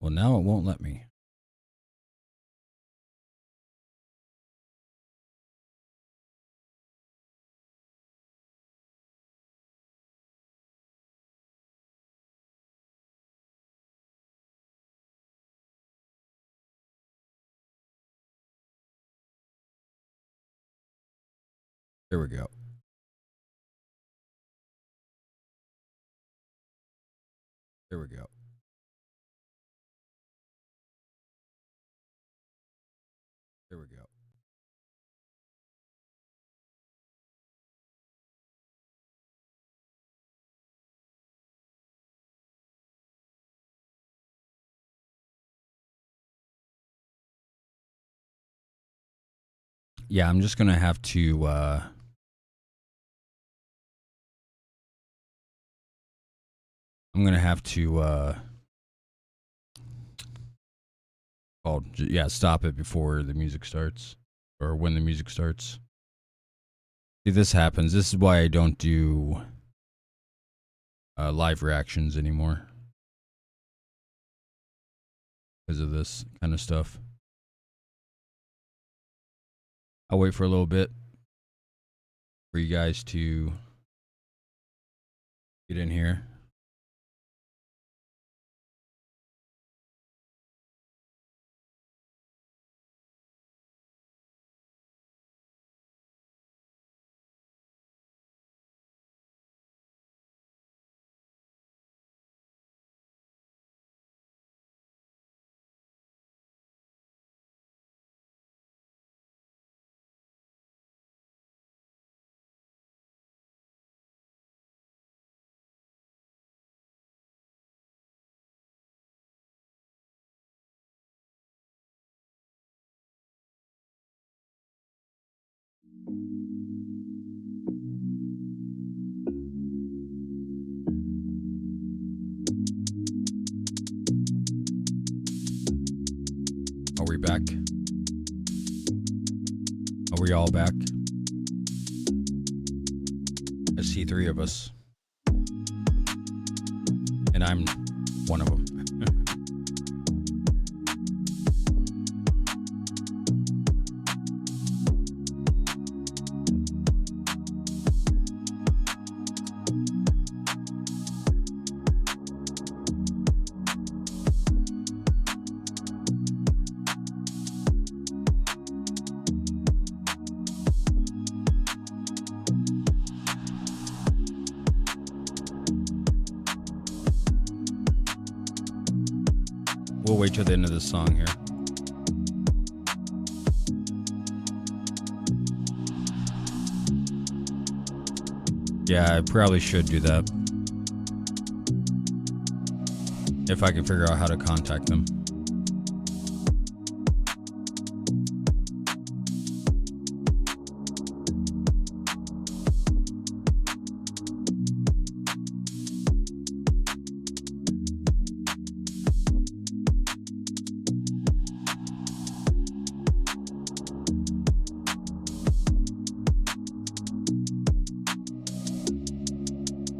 Well, now it won't let me. There we go. There we go. There we go. Yeah, I'm just gonna have to. I'm gonna have to. Stop it before the music starts, or when the music starts. See, this happens. This is why I don't do live reactions anymore because of this kind of stuff. I'll wait for a little bit for you guys to get in here. Are we back? Are we all back? I see three of us, and I'm one of them. We'll wait till the end of the song here. Yeah, I probably should do that. If I can figure out how to contact them.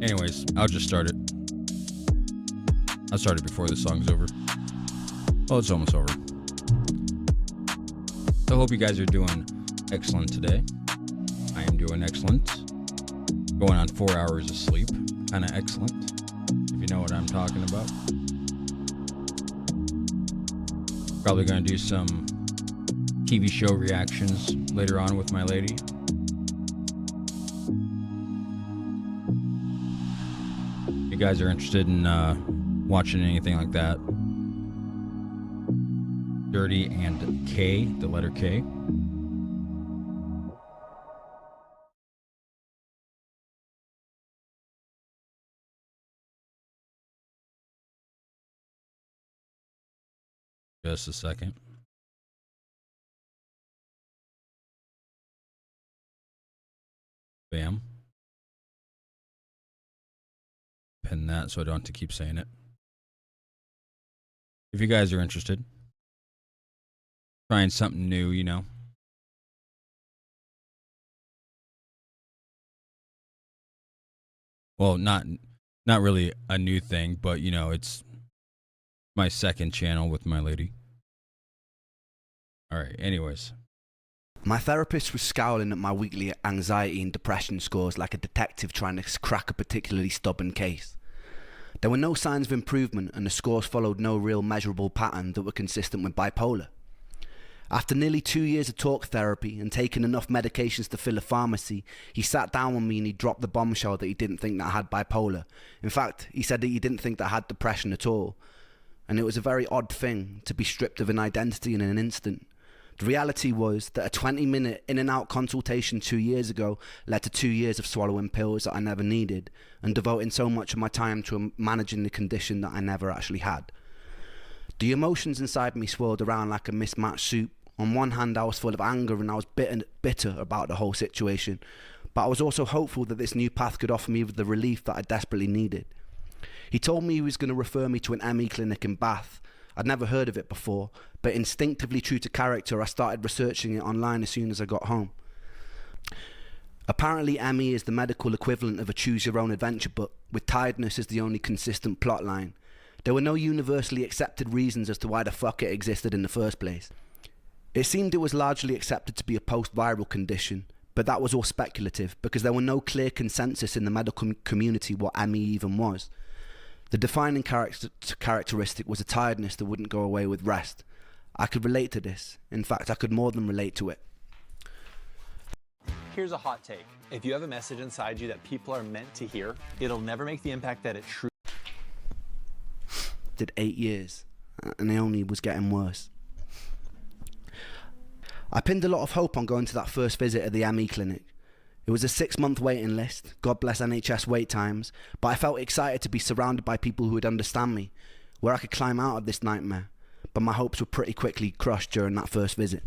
Anyways, I'll just start it. I'll start it before the song's over. Well, it's almost over. So I hope you guys are doing excellent today. I am doing excellent. Going on 4 hours of sleep. Kind of excellent. If you know what I'm talking about. Probably going to do some TV show reactions later on with my lady. If you guys are interested in watching anything like that, Dirty and K, the letter K. Just a second. Bam. Pin that so I don't have to keep saying it. If you guys are interested, trying something new, you know. Well, not really a new thing, but you know, it's my second channel with my lady. All right, anyways. My therapist was scowling at my weekly anxiety and depression scores like a detective trying to crack a particularly stubborn case. There were no signs of improvement, and the scores followed no real measurable pattern that were consistent with bipolar. After nearly 2 years of talk therapy and taking enough medications to fill a pharmacy, he sat down with me and he dropped the bombshell that he didn't think that I had bipolar. In fact, he said that he didn't think that I had depression at all. And it was a very odd thing to be stripped of an identity in an instant. The reality was that a 20-minute in-and-out consultation 2 years ago led to 2 years of swallowing pills that I never needed and devoting so much of my time to managing the condition that I never actually had. The emotions inside me swirled around like a mismatched soup. On one hand, I was full of anger and I was bitter about the whole situation, but I was also hopeful that this new path could offer me the relief that I desperately needed. He told me he was going to refer me to an ME clinic in Bath. I'd never heard of it before, but instinctively true to character, I started researching it online as soon as I got home. Apparently, ME is the medical equivalent of a choose-your-own-adventure book, with tiredness as the only consistent plotline. There were no universally accepted reasons as to why the fuck it existed in the first place. It seemed it was largely accepted to be a post-viral condition, but that was all speculative because there were no clear consensus in the medical community what ME even was. The defining characteristic was a tiredness that wouldn't go away with rest. I could relate to this. In fact, I could more than relate to it. Here's a hot take. If you have a message inside you that people are meant to hear, it'll never make the impact that it truly Did 8 years, and it only was getting worse. I pinned a lot of hope on going to that first visit at the ME clinic. It was a 6-month waiting list, God bless NHS wait times, but I felt excited to be surrounded by people who would understand me, where I could climb out of this nightmare, but my hopes were pretty quickly crushed during that first visit.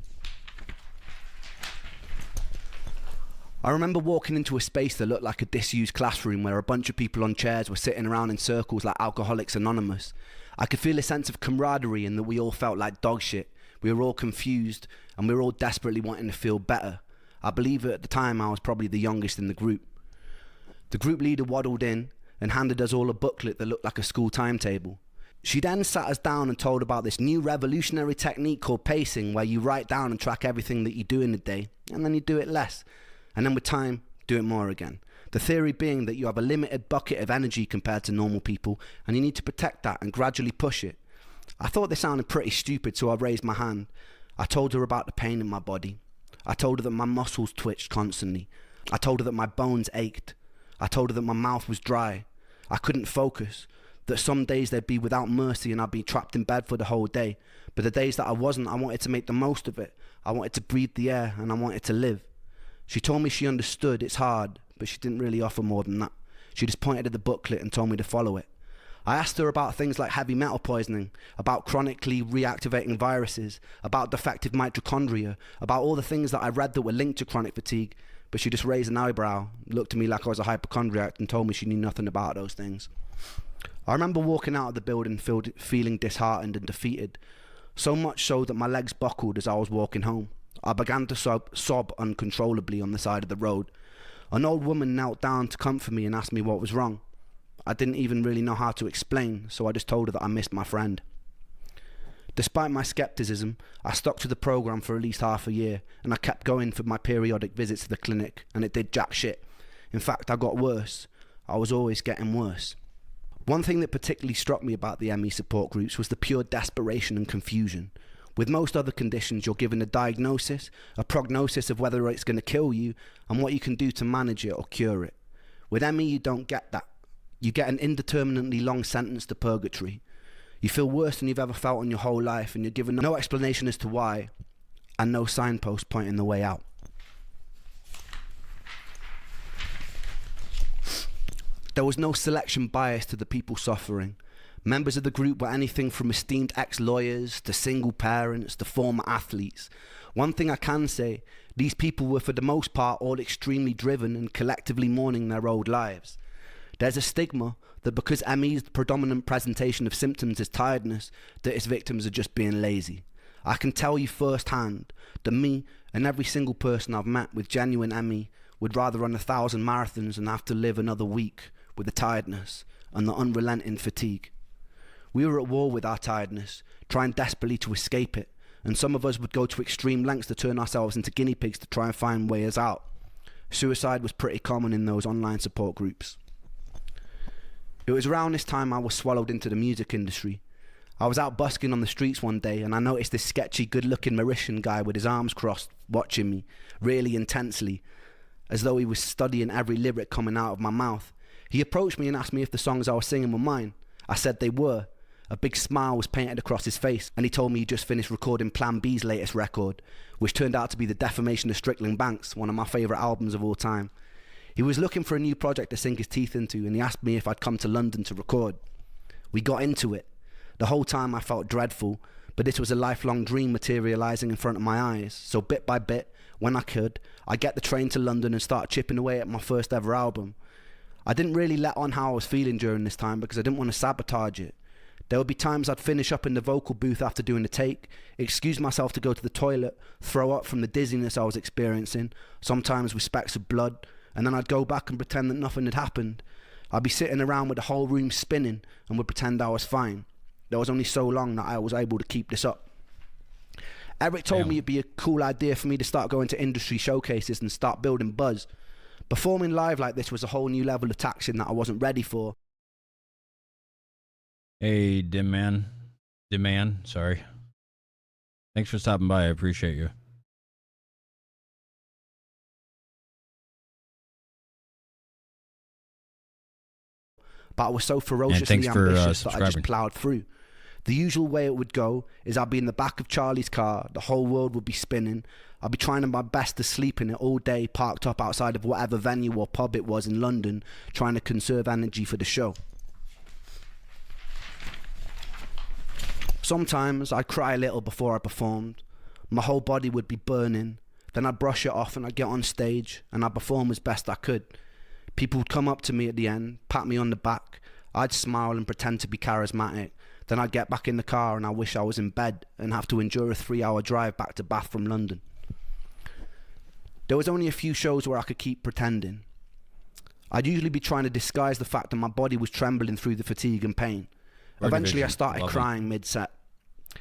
I remember walking into a space that looked like a disused classroom where a bunch of people on chairs were sitting around in circles like Alcoholics Anonymous. I could feel a sense of camaraderie and that we all felt like dog shit. We were all confused and we were all desperately wanting to feel better. I believe at the time I was probably the youngest in the group. The group leader waddled in and handed us all a booklet that looked like a school timetable. She then sat us down and told about this new revolutionary technique called pacing, where you write down and track everything that you do in the day, and then you do it less. And then with time, do it more again. The theory being that you have a limited bucket of energy compared to normal people, and you need to protect that and gradually push it. I thought this sounded pretty stupid, so I raised my hand. I told her about the pain in my body. I told her that my muscles twitched constantly. I told her that my bones ached. I told her that my mouth was dry. I couldn't focus. That some days they'd be without mercy and I'd be trapped in bed for the whole day. But the days that I wasn't, I wanted to make the most of it. I wanted to breathe the air and I wanted to live. She told me she understood it's hard, but she didn't really offer more than that. She just pointed at the booklet and told me to follow it. I asked her about things like heavy metal poisoning, about chronically reactivating viruses, about defective mitochondria, about all the things that I read that were linked to chronic fatigue, but she just raised an eyebrow, looked at me like I was a hypochondriac and told me she knew nothing about those things. I remember walking out of the building feeling disheartened and defeated, so much so that my legs buckled as I was walking home. I began to sob uncontrollably on the side of the road. An old woman knelt down to comfort me and asked me what was wrong. I didn't even really know how to explain, so I just told her that I missed my friend. Despite my skepticism, I stuck to the program for at least half a year, and I kept going for my periodic visits to the clinic, and it did jack shit. In fact, I got worse. I was always getting worse. One thing that particularly struck me about the ME support groups was the pure desperation and confusion. With most other conditions, you're given a diagnosis, a prognosis of whether it's going to kill you, and what you can do to manage it or cure it. With ME, you don't get that. You get an indeterminately long sentence to purgatory. You feel worse than you've ever felt in your whole life, and you're given no explanation as to why, and no signpost pointing the way out. There was no selection bias to the people suffering. Members of the group were anything from esteemed ex-lawyers to single parents to former athletes. One thing I can say, these people were for the most part all extremely driven and collectively mourning their old lives. There's a stigma that because ME's predominant presentation of symptoms is tiredness, that its victims are just being lazy. I can tell you firsthand that me and every single person I've met with genuine ME would rather run 1,000 marathons than have to live another week with the tiredness and the unrelenting fatigue. We were at war with our tiredness, trying desperately to escape it, and some of us would go to extreme lengths to turn ourselves into guinea pigs to try and find ways out. Suicide was pretty common in those online support groups. It was around this time I was swallowed into the music industry. I was out busking on the streets one day and I noticed this sketchy, good-looking Mauritian guy with his arms crossed watching me, really intensely, as though he was studying every lyric coming out of my mouth. He approached me and asked me if the songs I was singing were mine. I said they were. A big smile was painted across his face, and he told me he just finished recording Plan B's latest record, which turned out to be The Defamation of Strickland Banks, one of my favourite albums of all time. He was looking for a new project to sink his teeth into, and he asked me if I'd come to London to record. We got into it. The whole time I felt dreadful, but this was a lifelong dream materialising in front of my eyes, so bit by bit, when I could, I'd get the train to London and start chipping away at my first ever album. I didn't really let on how I was feeling during this time because I didn't want to sabotage it. There would be times I'd finish up in the vocal booth after doing the take, excuse myself to go to the toilet, throw up from the dizziness I was experiencing, sometimes with specks of blood, and then I'd go back and pretend that nothing had happened. I'd be sitting around with the whole room spinning and would pretend I was fine. There was only so long that I was able to keep this up. Eric told me it'd be a cool idea for me to start going to industry showcases and start building buzz. Performing live like this was a whole new level of taxing that I wasn't ready for. Hey, Dim Man, sorry. Thanks for stopping by. I appreciate you. But I was so ferociously for, ambitious that I just ploughed through. The usual way it would go is I'd be in the back of Charlie's car, the whole world would be spinning, I'd be trying my best to sleep in it all day, parked up outside of whatever venue or pub it was in London, trying to conserve energy for the show. Sometimes I'd cry a little before I performed. My whole body would be burning. Then I'd brush it off and I'd get on stage and I'd perform as best I could. People would come up to me at the end, pat me on the back. I'd smile and pretend to be charismatic. Then I'd get back in the car and I wish I was in bed and have to endure a 3-hour drive back to Bath from London. There was only a few shows where I could keep pretending. I'd usually be trying to disguise the fact that my body was trembling through the fatigue and pain. Eventually I started crying mid-set.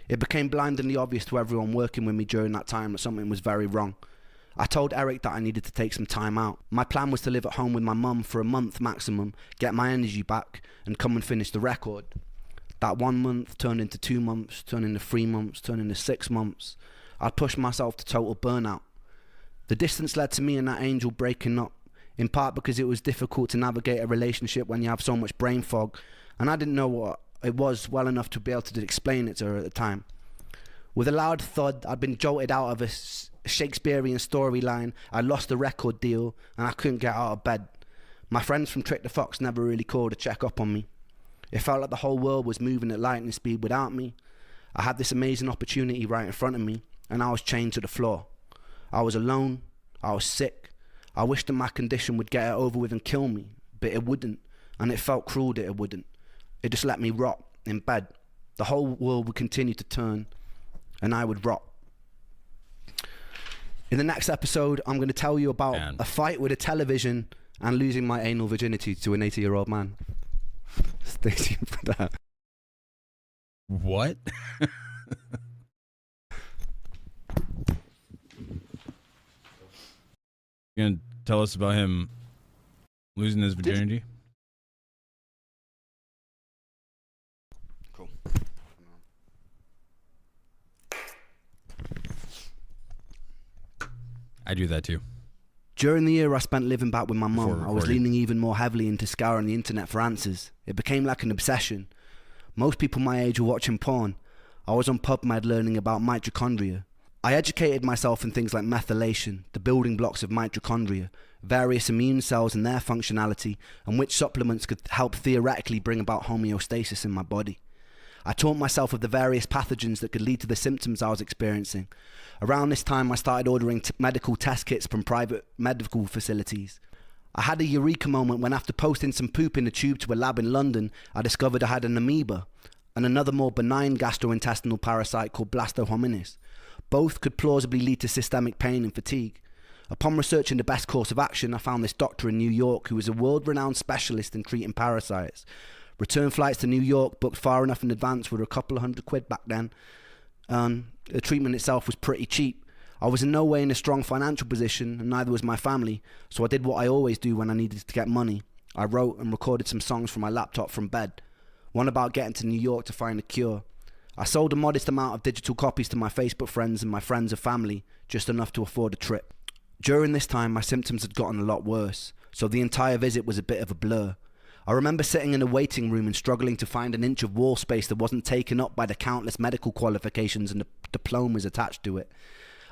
It became blindingly obvious to everyone working with me during that time that something was very wrong. I told Eric that I needed to take some time out. My plan was to live at home with my mum for a month maximum, get my energy back, and come and finish the record. That 1 month turned into 2 months, turned into 3 months, turned into 6 months. I'd pushed myself to total burnout. The distance led to me and that angel breaking up, in part because it was difficult to navigate a relationship when you have so much brain fog, and I didn't know what it was well enough to be able to explain it to her at the time. With a loud thud, I'd been jolted out of a Shakespearean storyline, I lost the record deal, and I couldn't get out of bed. My friends from Trick the Fox never really called to check up on me. It felt like the whole world was moving at lightning speed without me. I had this amazing opportunity right in front of me, and I was chained to the floor. I was alone, I was sick. I wished that my condition would get it over with and kill me, but it wouldn't, and it felt cruel that it wouldn't. It just let me rot in bed. The whole world would continue to turn, and I would rot. In the next episode, I'm going to tell you about a fight with a television and losing my anal virginity to an 80-year-old man. Stay tuned for that. What? You gonna tell us about him losing his virginity? Cool. I do that too. During the year I spent living back with my Before mum, I was recording. leaning even more heavily into scouring the internet for answers. It became like an obsession. Most people my age were watching porn. I was on PubMed learning about mitochondria. I educated myself in things like methylation, the building blocks of mitochondria, various immune cells and their functionality, and which supplements could help theoretically bring about homeostasis in my body. I taught myself of the various pathogens that could lead to the symptoms I was experiencing. Around this time, I started ordering medical test kits from private medical facilities. I had a eureka moment when, after posting some poop in a tube to a lab in London, I discovered I had an amoeba and another more benign gastrointestinal parasite called Blastohominis. Both could plausibly lead to systemic pain and fatigue. Upon researching the best course of action, I found this doctor in New York who was a world-renowned specialist in treating parasites. Return flights to New York, booked far enough in advance, were a couple of £100 back then. The treatment itself was pretty cheap. I was in no way in a strong financial position, and neither was my family, so I did what I always do when I needed to get money. I wrote and recorded some songs from my laptop from bed. One about getting to New York to find a cure. I sold a modest amount of digital copies to my Facebook friends and my friends and family, just enough to afford a trip. During this time, my symptoms had gotten a lot worse, so the entire visit was a bit of a blur. I remember sitting in a waiting room and struggling to find an inch of wall space that wasn't taken up by the countless medical qualifications and the diplomas attached to it.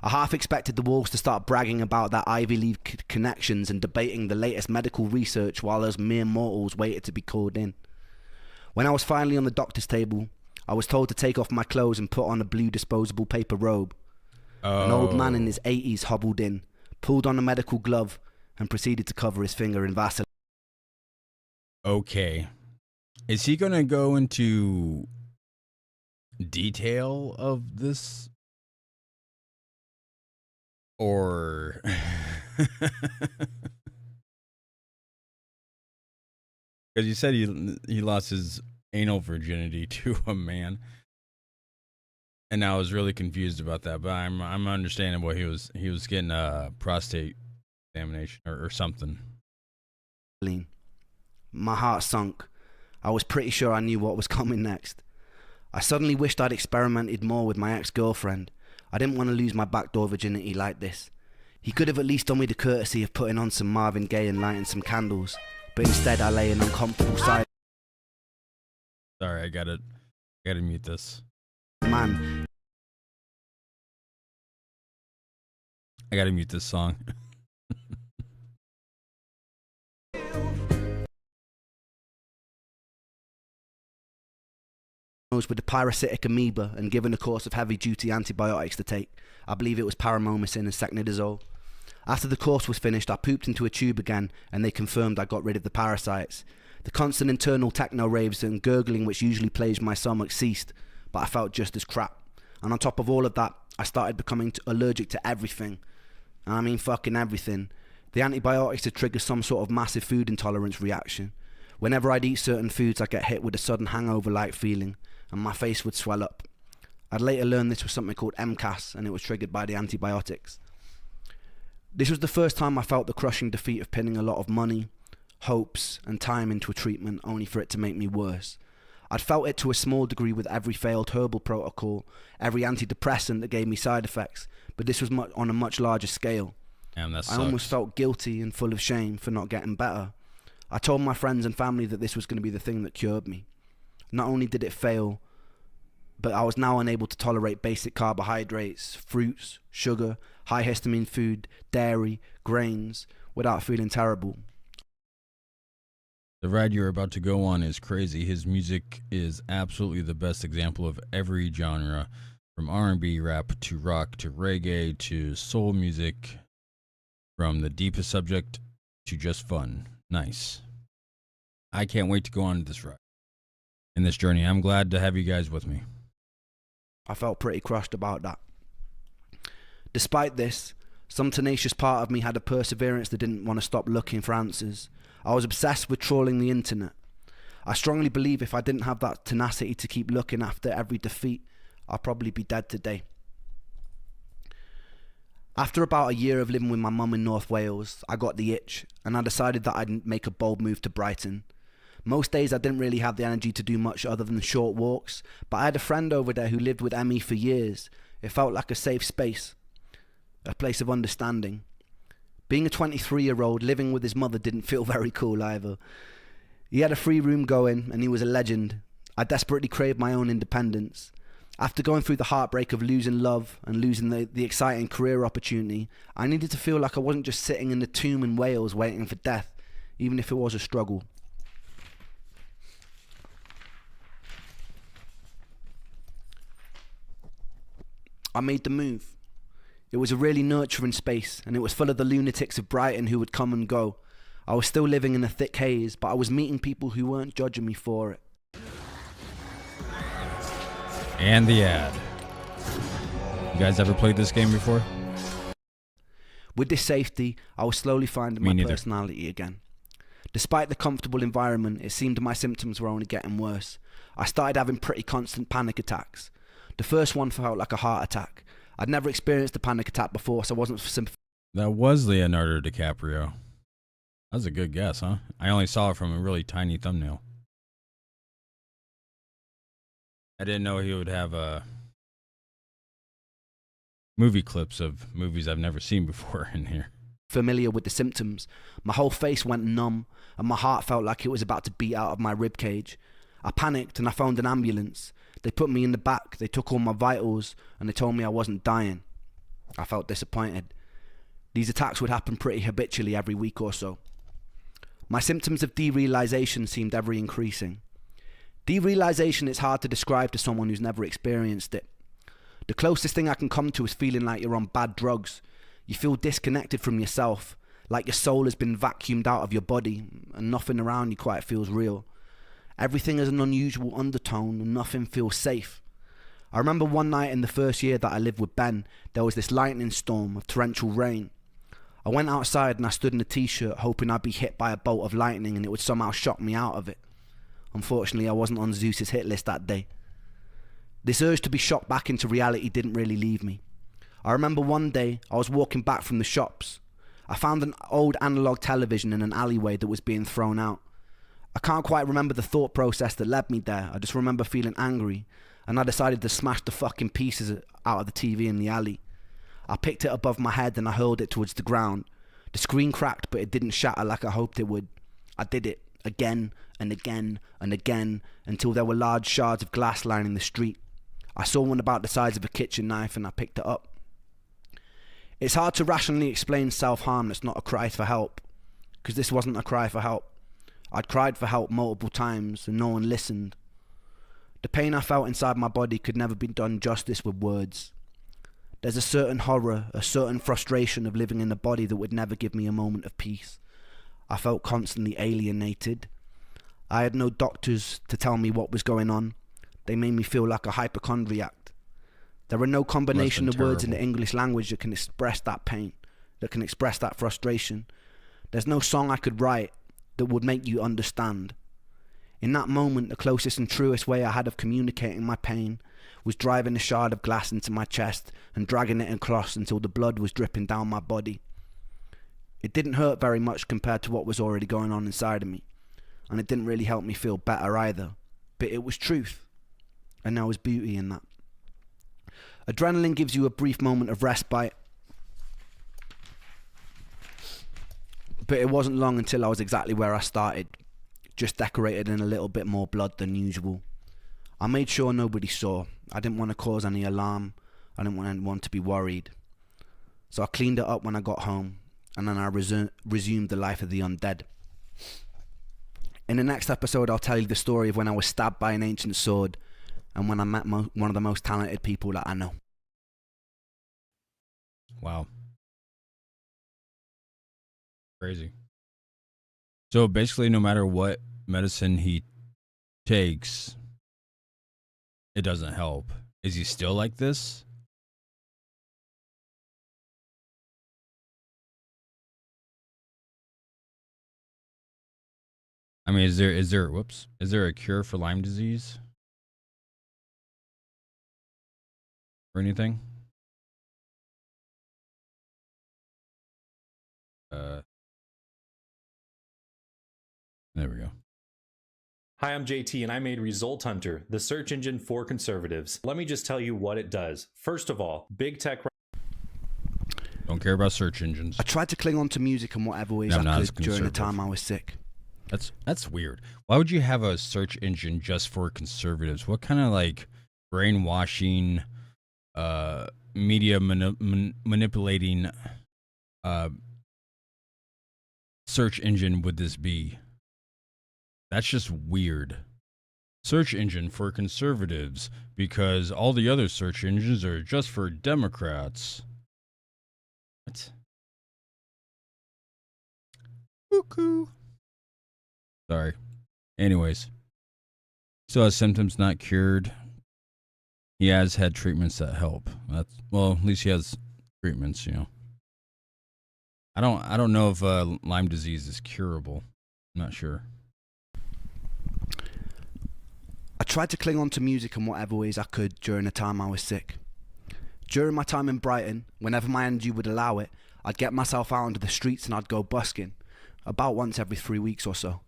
I half expected the walls to start bragging about their Ivy League connections and debating the latest medical research while us mere mortals waited to be called in. When I was finally on the doctor's table, I was told to take off my clothes and put on a blue disposable paper robe. An old man in his 80s hobbled in, pulled on a medical glove, and proceeded to cover his finger in Vaseline. Okay. Is he going to go into detail of this? Or because you said he lost his anal virginity to a man, and I was really confused about that. But I'm understanding what he was getting a prostate examination or something. My heart sunk. I was pretty sure I knew what was coming next. I suddenly wished I'd experimented more with my ex-girlfriend. I didn't want to lose my backdoor virginity like this. He could have at least done me the courtesy of putting on some Marvin Gaye and lighting some candles, but instead I lay in uncomfortable silence. Sorry, I gotta mute this. Man, I gotta mute this song. with the parasitic amoeba and given a course of heavy-duty antibiotics to take. I believe it was paramomycin and secnidazole. After the course was finished, I pooped into a tube again, and they confirmed I got rid of the parasites. The constant internal techno raves and gurgling which usually plagued my stomach ceased, but I felt just as crap. And on top of all of that, I started becoming allergic to everything. And I mean fucking everything. The antibiotics had triggered some sort of massive food intolerance reaction. Whenever I'd eat certain foods, I'd get hit with a sudden hangover-like feeling, and my face would swell up. I'd later learned this was something called MCAS, and it was triggered by the antibiotics. This was the first time I felt the crushing defeat of pinning a lot of money, hopes, and time into a treatment only for it to make me worse. I'd felt it to a small degree with every failed herbal protocol, every antidepressant that gave me side effects, but this was on a much larger scale. Damn, that sucks. I almost felt guilty and full of shame for not getting better. I told my friends and family that this was going to be the thing that cured me. Not only did it fail, but I was now unable to tolerate basic carbohydrates, fruits, sugar, high histamine food, dairy, grains, without feeling terrible. The ride you're about to go on is crazy. His music is absolutely the best example of every genre, from R&B, rap, to rock, to reggae, to soul music, from the deepest subject to just fun. Nice. I can't wait to go on this ride. In this journey, I'm glad to have you guys with me. I felt pretty crushed about that. Despite this, some tenacious part of me had a perseverance that didn't want to stop looking for answers. I was obsessed with trawling the internet. I strongly believe if I didn't have that tenacity to keep looking after every defeat, I'd probably be dead today. After about a year of living with my mum in North Wales, I got the itch, and I decided that I'd make a bold move to Brighton. Most days I didn't really have the energy to do much other than short walks, but I had a friend over there who lived with Emmy for years. It felt like a safe space, a place of understanding. Being a 23-year-old living with his mother didn't feel very cool either. He had a free room going, and he was a legend. I desperately craved my own independence. After going through the heartbreak of losing love and losing the exciting career opportunity, I needed to feel like I wasn't just sitting in the tomb in Wales waiting for death, even if it was a struggle. I made the move. It was a really nurturing space, and it was full of the lunatics of Brighton who would come and go. I was still living in a thick haze, but I was meeting people who weren't judging me for it. And the ad. You guys ever played this game before? With this safety, I was slowly finding Me my neither. personality again. Despite the comfortable environment, it seemed my symptoms were only getting worse. I started having pretty constant panic attacks. The first one felt like a heart attack. I'd never experienced a panic attack before, so I wasn't That was Leonardo DiCaprio. That was a good guess, huh? I only saw it from a really tiny thumbnail. I didn't know he would have movie clips of movies I've never seen before in here. familiar with the symptoms. My whole face went numb, and my heart felt like it was about to beat out of my rib cage. I panicked and I phoned an ambulance. They put me in the back, they took all my vitals, and they told me I wasn't dying. I felt disappointed. These attacks would happen pretty habitually every week or so. My symptoms of derealization seemed ever increasing. Derealization is hard to describe to someone who's never experienced it. The closest thing I can come to is feeling like you're on bad drugs. You feel disconnected from yourself, like your soul has been vacuumed out of your body, and nothing around you quite feels real. Everything has an unusual undertone, and nothing feels safe. I remember one night in the first year that I lived with Ben, there was this lightning storm of torrential rain. I went outside and I stood in a t-shirt hoping I'd be hit by a bolt of lightning and it would somehow shock me out of it. Unfortunately, I wasn't on Zeus's hit list that day. This urge to be shocked back into reality didn't really leave me. I remember one day I was walking back from the shops. I found an old analog television in an alleyway that was being thrown out. I can't quite remember the thought process that led me there. I just remember feeling angry, and I decided to smash the fucking pieces out of the TV in the alley. I picked it above my head and I hurled it towards the ground. The screen cracked, but it didn't shatter like I hoped it would. I did it again and again and again until there were large shards of glass lining the street. I saw one about the size of a kitchen knife and I picked it up. It's hard to rationally explain self-harm that's not a cry for help, because this wasn't a cry for help. I'd cried for help multiple times and no one listened. The pain I felt inside my body could never be done justice with words. There's a certain horror, a certain frustration of living in a body that would never give me a moment of peace. I felt constantly alienated. I had no doctors to tell me what was going on. They made me feel like a hypochondriac. There are no combination of words in the English language that can express that pain, that can express that frustration. There's no song I could write that would make you understand. In that moment, the closest and truest way I had of communicating my pain was driving a shard of glass into my chest and dragging it across until the blood was dripping down my body. It didn't hurt very much compared to what was already going on inside of me, and it didn't really help me feel better either, but it was truth, and there was beauty in that. Adrenaline gives you a brief moment of respite, but it wasn't long until I was exactly where I started, just decorated in a little bit more blood than usual. I made sure nobody saw. I didn't want to cause any alarm. I didn't want anyone to be worried. So I cleaned it up when I got home, and then I resumed the life of the undead. In the next episode, I'll tell you the story of when I was stabbed by an ancient sword and when I met one of the most talented people that I know. Wow. Crazy. So basically, no matter what medicine he takes, it doesn't help. Is he still like this? I mean, is there a cure for Lyme disease? Or anything? There we go. Hi, I'm JT and I made Result Hunter, the search engine for conservatives. Let me just tell you what it does. First of all, big tech. Don't care about search engines. I tried to cling on to music in whatever ways I could during the time I was sick. That's weird. Why would you have a search engine just for conservatives? What kind of like brainwashing, media manipulating search engine would this be? That's just weird. Search engine for conservatives because all the other search engines are just for Democrats. What? Cuckoo. Sorry. Anyways. Still has symptoms not cured. He has had treatments that help. Well, at least he has treatments, you know. I don't know if Lyme disease is curable. not sure. I tried to cling on to music in whatever ways I could during the time I was sick. During my time in Brighton, whenever my energy would allow it, I'd get myself out onto the streets and I'd go busking, about once every 3 weeks or so.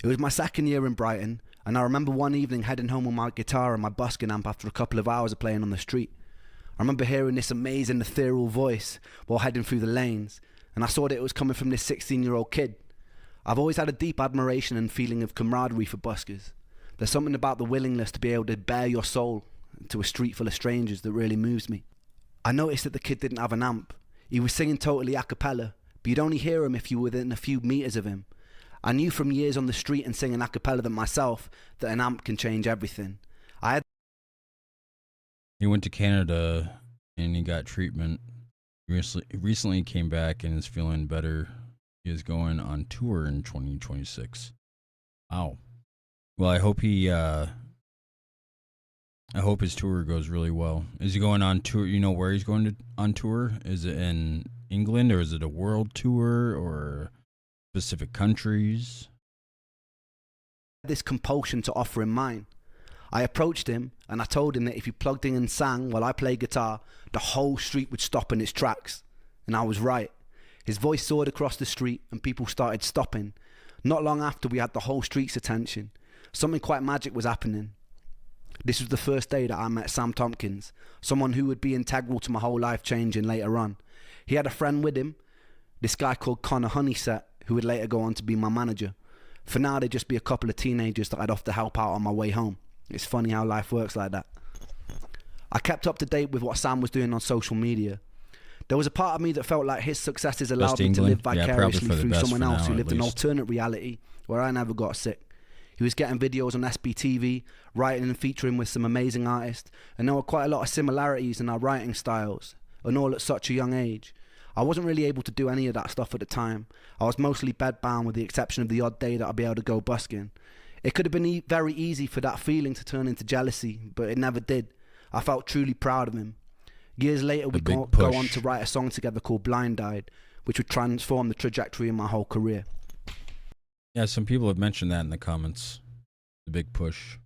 It was my second year in Brighton, and I remember one evening heading home with my guitar and my busking amp after a couple of hours of playing on the street. I remember hearing this amazing ethereal voice while heading through the lanes, and I saw that it was coming from this 16-year-old kid. I've always had a deep admiration and feeling of camaraderie for buskers. There's something about the willingness to be able to bare your soul to a street full of strangers that really moves me. I noticed that the kid didn't have an amp. He was singing totally a cappella, but you'd only hear him if you were within a few meters of him. I knew from years on the street and singing a cappella than myself that an amp can change everything. He went to Canada and he got treatment. Recently came back and is feeling better. He is going on tour in 2026. Wow. Well, I hope his tour goes really well. Is he going on tour? You know where he's going on tour? Is it in England, or is it a world tour, or specific countries? This compulsion to offer him mine. I approached him and I told him that if he plugged in and sang while I played guitar, the whole street would stop in its tracks. And I was right. His voice soared across the street and people started stopping. Not long after, we had the whole street's attention. Something quite magic was happening. This was the first day that I met Sam Tompkins, someone who would be integral to my whole life changing later on. He had a friend with him, this guy called Connor Honeysett, who would later go on to be my manager. For now, they'd just be a couple of teenagers that I'd have to help out on my way home. It's funny how life works like that. I kept up to date with what Sam was doing on social media. There was a part of me that felt like his successes allowed me to live vicariously through someone else who lived an alternate reality where I never got sick. He was getting videos on SBTV, writing and featuring with some amazing artists, and there were quite a lot of similarities in our writing styles, and all at such a young age. I wasn't really able to do any of that stuff at the time. I was mostly bedbound with the exception of the odd day that I'd be able to go busking. It could have been very easy for that feeling to turn into jealousy, but it never did. I felt truly proud of him. Years later, we go on to write a song together called Blind Eyed, which would transform the trajectory of my whole career. Yeah, some people have mentioned that in the comments. The big push.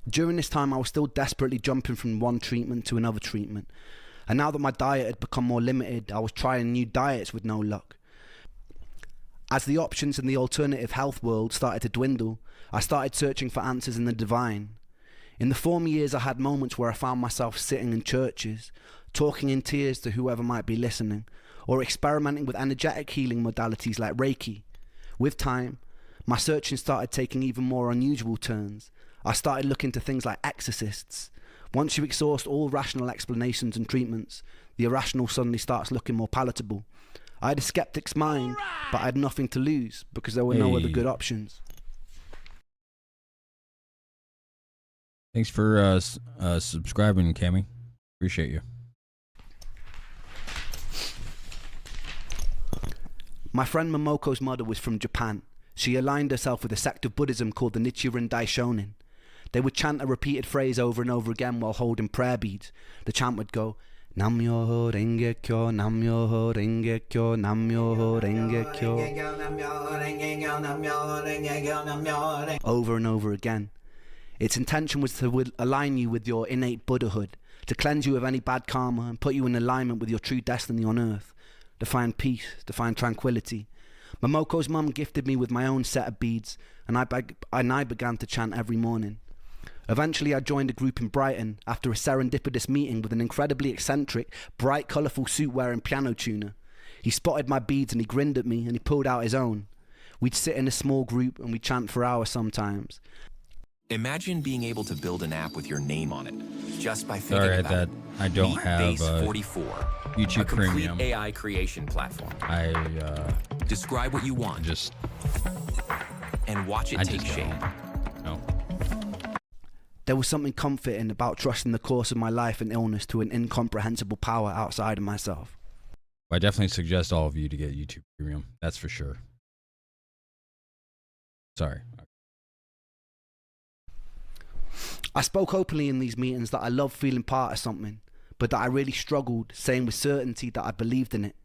During this time, I was still desperately jumping from one treatment to another treatment. And now that my diet had become more limited, I was trying new diets with no luck. As the options in the alternative health world started to dwindle, I started searching for answers in the divine. In the former years, I had moments where I found myself sitting in churches, talking in tears to whoever might be listening, or experimenting with energetic healing modalities like Reiki. With time, my searching started taking even more unusual turns. I started looking to things like exorcists. Once you exhaust all rational explanations and treatments, the irrational suddenly starts looking more palatable. I had a skeptic's mind, but I had nothing to lose because there were no other good options. Thanks for subscribing, Cammy. Appreciate you. My friend Momoko's mother was from Japan. She aligned herself with a sect of Buddhism called the Nichiren Daishonin. They would chant a repeated phrase over and over again while holding prayer beads. The chant would go, Nam-myoho Renge-kyo, Nam-myoho Renge-kyo, Nam-myoho Renge-kyo, over and over again. Its intention was to align you with your innate Buddhahood, to cleanse you of any bad karma and put you in alignment with your true destiny on earth, to find peace, to find tranquility. Momoko's mum gifted me with my own set of beads, and I began to chant every morning. Eventually, I joined a group in Brighton after a serendipitous meeting with an incredibly eccentric, bright, colourful suit-wearing piano tuner. He spotted my beads and he grinned at me and he pulled out his own. We'd sit in a small group and we'd chant for hours sometimes. Imagine being able to build an app with your name on it, just by thinking Sorry about that it. I don't have Base 44, YouTube a complete Premium. AI creation platform. I Describe what you want just and watch it take shape. No. There was something comforting about trusting the course of my life and illness to an incomprehensible power outside of myself. I definitely suggest all of you to get YouTube Premium. That's for sure. Sorry. I spoke openly in these meetings that I loved feeling part of something, but that I really struggled saying with certainty that I believed in it.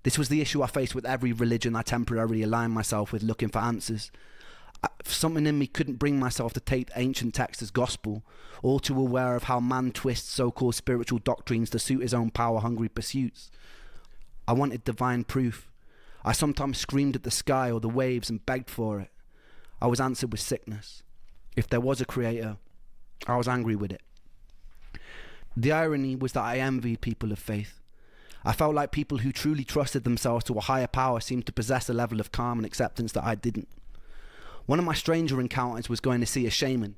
This was the issue I faced with every religion I temporarily aligned myself with, looking for answers. Something in me couldn't bring myself to take ancient texts as gospel, all too aware of how man twists so-called spiritual doctrines to suit his own power-hungry pursuits. I wanted divine proof. I sometimes screamed at the sky or the waves and begged for it. I was answered with sickness. If there was a creator, I was angry with it. The irony was that I envied people of faith. I felt like people who truly trusted themselves to a higher power seemed to possess a level of calm and acceptance that I didn't. One of my stranger encounters was going to see a shaman.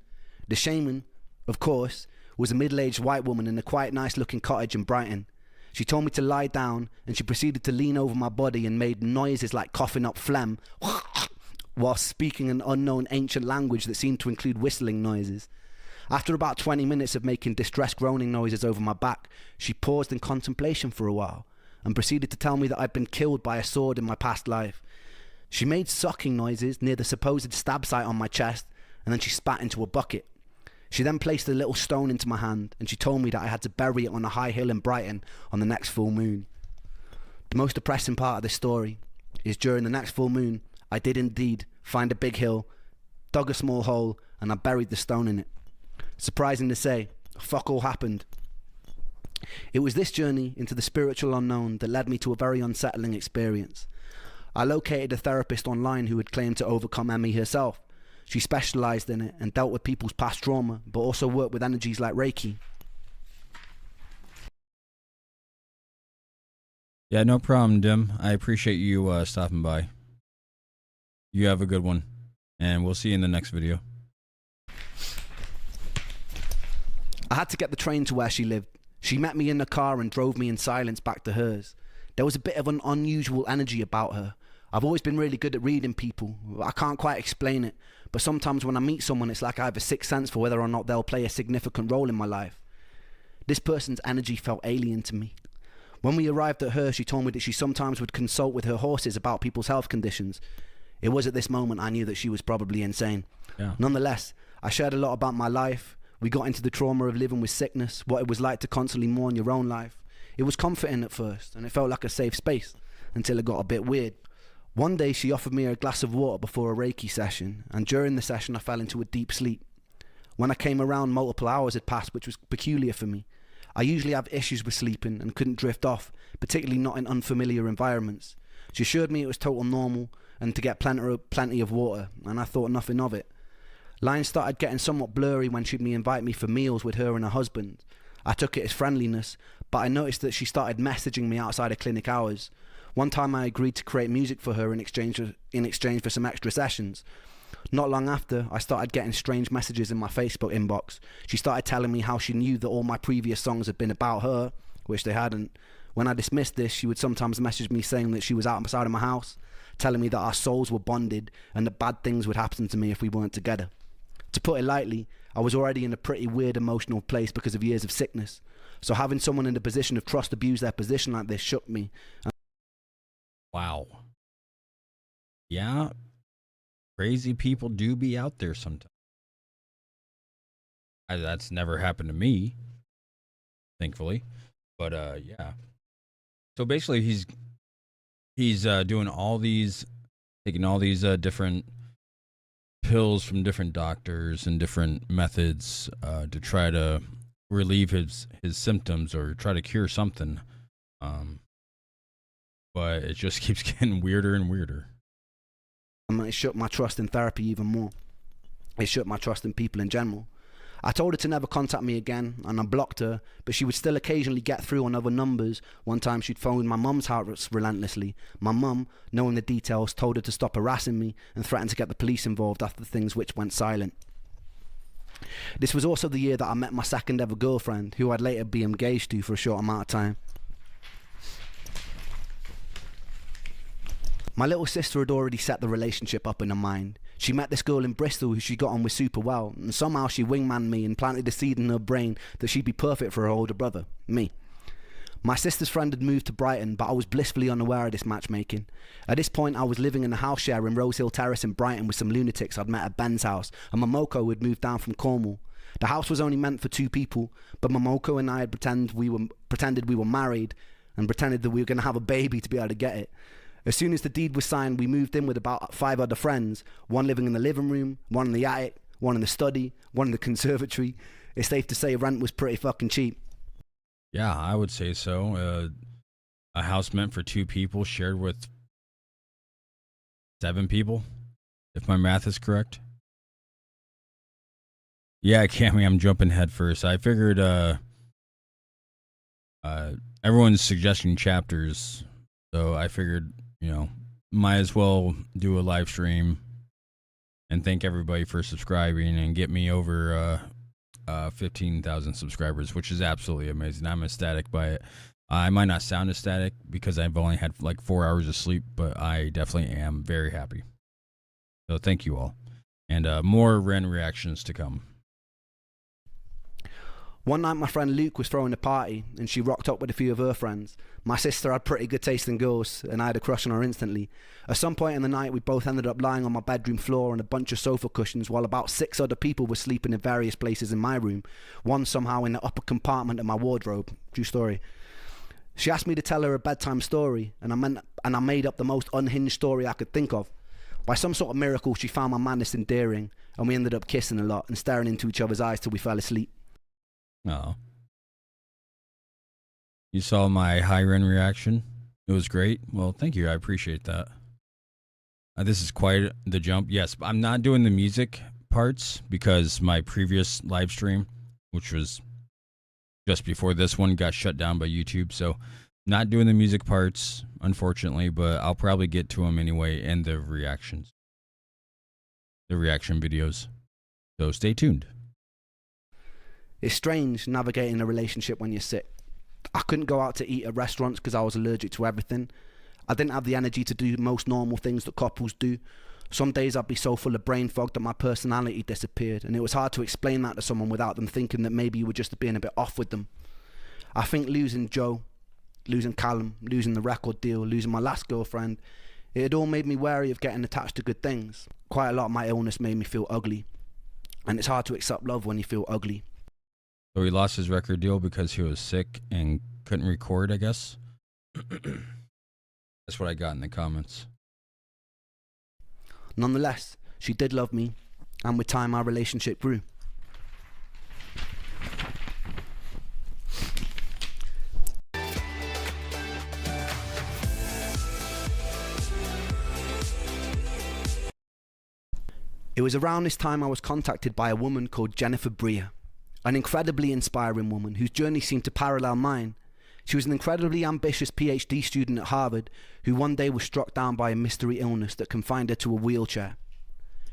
The shaman, of course, was a middle-aged white woman in a quite nice-looking cottage in Brighton. She told me to lie down, and she proceeded to lean over my body and made noises like coughing up phlegm while speaking an unknown ancient language that seemed to include whistling noises. After about 20 minutes of making distressed groaning noises over my back, she paused in contemplation for a while and proceeded to tell me that I'd been killed by a sword in my past life. She made sucking noises near the supposed stab site on my chest, and then she spat into a bucket. She then placed a little stone into my hand, and she told me that I had to bury it on a high hill in Brighton on the next full moon. The most depressing part of this story is during the next full moon, I did indeed find a big hill, dug a small hole, and I buried the stone in it. Surprising to say, fuck all happened. It was this journey into the spiritual unknown that led me to a very unsettling experience. I located a therapist online who had claimed to overcome ME herself. She specialised in it and dealt with people's past trauma, but also worked with energies like Reiki. Yeah, no problem, Dim. I appreciate you stopping by. You have a good one, and we'll see you in the next video. I had to get the train to where she lived. She met me in the car and drove me in silence back to hers. There was a bit of an unusual energy about her. I've always been really good at reading people. I can't quite explain it, but sometimes when I meet someone, it's like I have a sixth sense for whether or not they'll play a significant role in my life. This person's energy felt alien to me. When we arrived at her, she told me that she sometimes would consult with her horses about people's health conditions. It was at this moment I knew that she was probably insane. Yeah. Nonetheless, I shared a lot about my life. We got into the trauma of living with sickness, what it was like to constantly mourn your own life. It was comforting at first, and it felt like a safe space, until it got a bit weird. One day she offered me a glass of water before a Reiki session, and during the session I fell into a deep sleep. When I came around, multiple hours had passed, which was peculiar for me. I usually have issues with sleeping and couldn't drift off, particularly not in unfamiliar environments. She assured me it was total normal and to get plenty of water, and I thought nothing of it. Lines started getting somewhat blurry when she'd invite me for meals with her and her husband. I took it as friendliness, but I noticed that she started messaging me outside of clinic hours. One time I agreed to create music for her in exchange for some extra sessions. Not long after, I started getting strange messages in my Facebook inbox. She started telling me how she knew that all my previous songs had been about her, which they hadn't. When I dismissed this, she would sometimes message me saying that she was outside of my house, telling me that our souls were bonded and that bad things would happen to me if we weren't together. To put it lightly, I was already in a pretty weird emotional place because of years of sickness. So having someone in the position of trust abuse their position like this shook me. Wow. Yeah. Crazy people do be out there sometimes. That's never happened to me, thankfully. But yeah. So basically he's doing all these, taking all these different pills from different doctors and different methods to try to relieve his symptoms or try to cure something. But it just keeps getting weirder and weirder. It shook my trust in therapy even more. It shook my trust in people in general. I told her to never contact me again, and I blocked her, but she would still occasionally get through on other numbers. One time she'd phoned my mum's house relentlessly. My mum, knowing the details, told her to stop harassing me and threatened to get the police involved after things which went silent. This was also the year that I met my second ever girlfriend, who I'd later be engaged to for a short amount of time. My little sister had already set the relationship up in her mind. She met this girl in Bristol who she got on with super well, and somehow she wingmanned me and planted the seed in her brain that she'd be perfect for her older brother, me. My sister's friend had moved to Brighton, but I was blissfully unaware of this matchmaking. At this point, I was living in a house share in Rose Hill Terrace in Brighton with some lunatics I'd met at Ben's house, and Momoko had moved down from Cornwall. The house was only meant for 2 people, but Momoko and I had pretended we were married, and pretended that we were going to have a baby to be able to get it. As soon as the deed was signed, we moved in with about 5 other friends, one living in the living room, one in the attic, one in the study, one in the conservatory. It's safe to say rent was pretty fucking cheap. Yeah, I would say so. A house meant for 2 people shared with 7 people, if my math is correct. Yeah, Cammy, I'm jumping head first. I figured everyone's suggesting chapters, so I figured, might as well do a live stream and thank everybody for subscribing and get me over 15,000 subscribers, which is absolutely amazing. I'm ecstatic by it. I might not sound ecstatic because I've only had like 4 hours of sleep, but I definitely am very happy. So thank you all. And more Ren reactions to come. One night my friend Luke was throwing a party and she rocked up with a few of her friends. My sister had pretty good taste in girls and I had a crush on her instantly. At some point in the night we both ended up lying on my bedroom floor on a bunch of sofa cushions while about 6 other people were sleeping in various places in my room, one somehow in the upper compartment of my wardrobe. True story. She asked me to tell her a bedtime story and I made up the most unhinged story I could think of. By some sort of miracle she found my madness endearing and we ended up kissing a lot and staring into each other's eyes till we fell asleep. Oh. You saw my high Ren reaction? It was great. Well, thank you. I appreciate that. This is quite the jump. Yes, I'm not doing the music parts because my previous live stream, which was just before this one, got shut down by YouTube. So not doing the music parts, unfortunately, but I'll probably get to them anyway in the reactions. The reaction videos. So stay tuned. It's strange navigating a relationship when you're sick. I couldn't go out to eat at restaurants because I was allergic to everything. I didn't have the energy to do most normal things that couples do. Some days I'd be so full of brain fog that my personality disappeared, and it was hard to explain that to someone without them thinking that maybe you were just being a bit off with them. I think losing Joe, losing Callum, losing the record deal, losing my last girlfriend, it had all made me wary of getting attached to good things. Quite a lot of my illness made me feel ugly, and it's hard to accept love when you feel ugly. So he lost his record deal because he was sick and couldn't record, I guess. That's what I got in the comments. Nonetheless, she did love me, and with time our relationship grew. It was around this time I was contacted by a woman called Jennifer Breer. An incredibly inspiring woman whose journey seemed to parallel mine. She was an incredibly ambitious PhD student at Harvard who one day was struck down by a mystery illness that confined her to a wheelchair.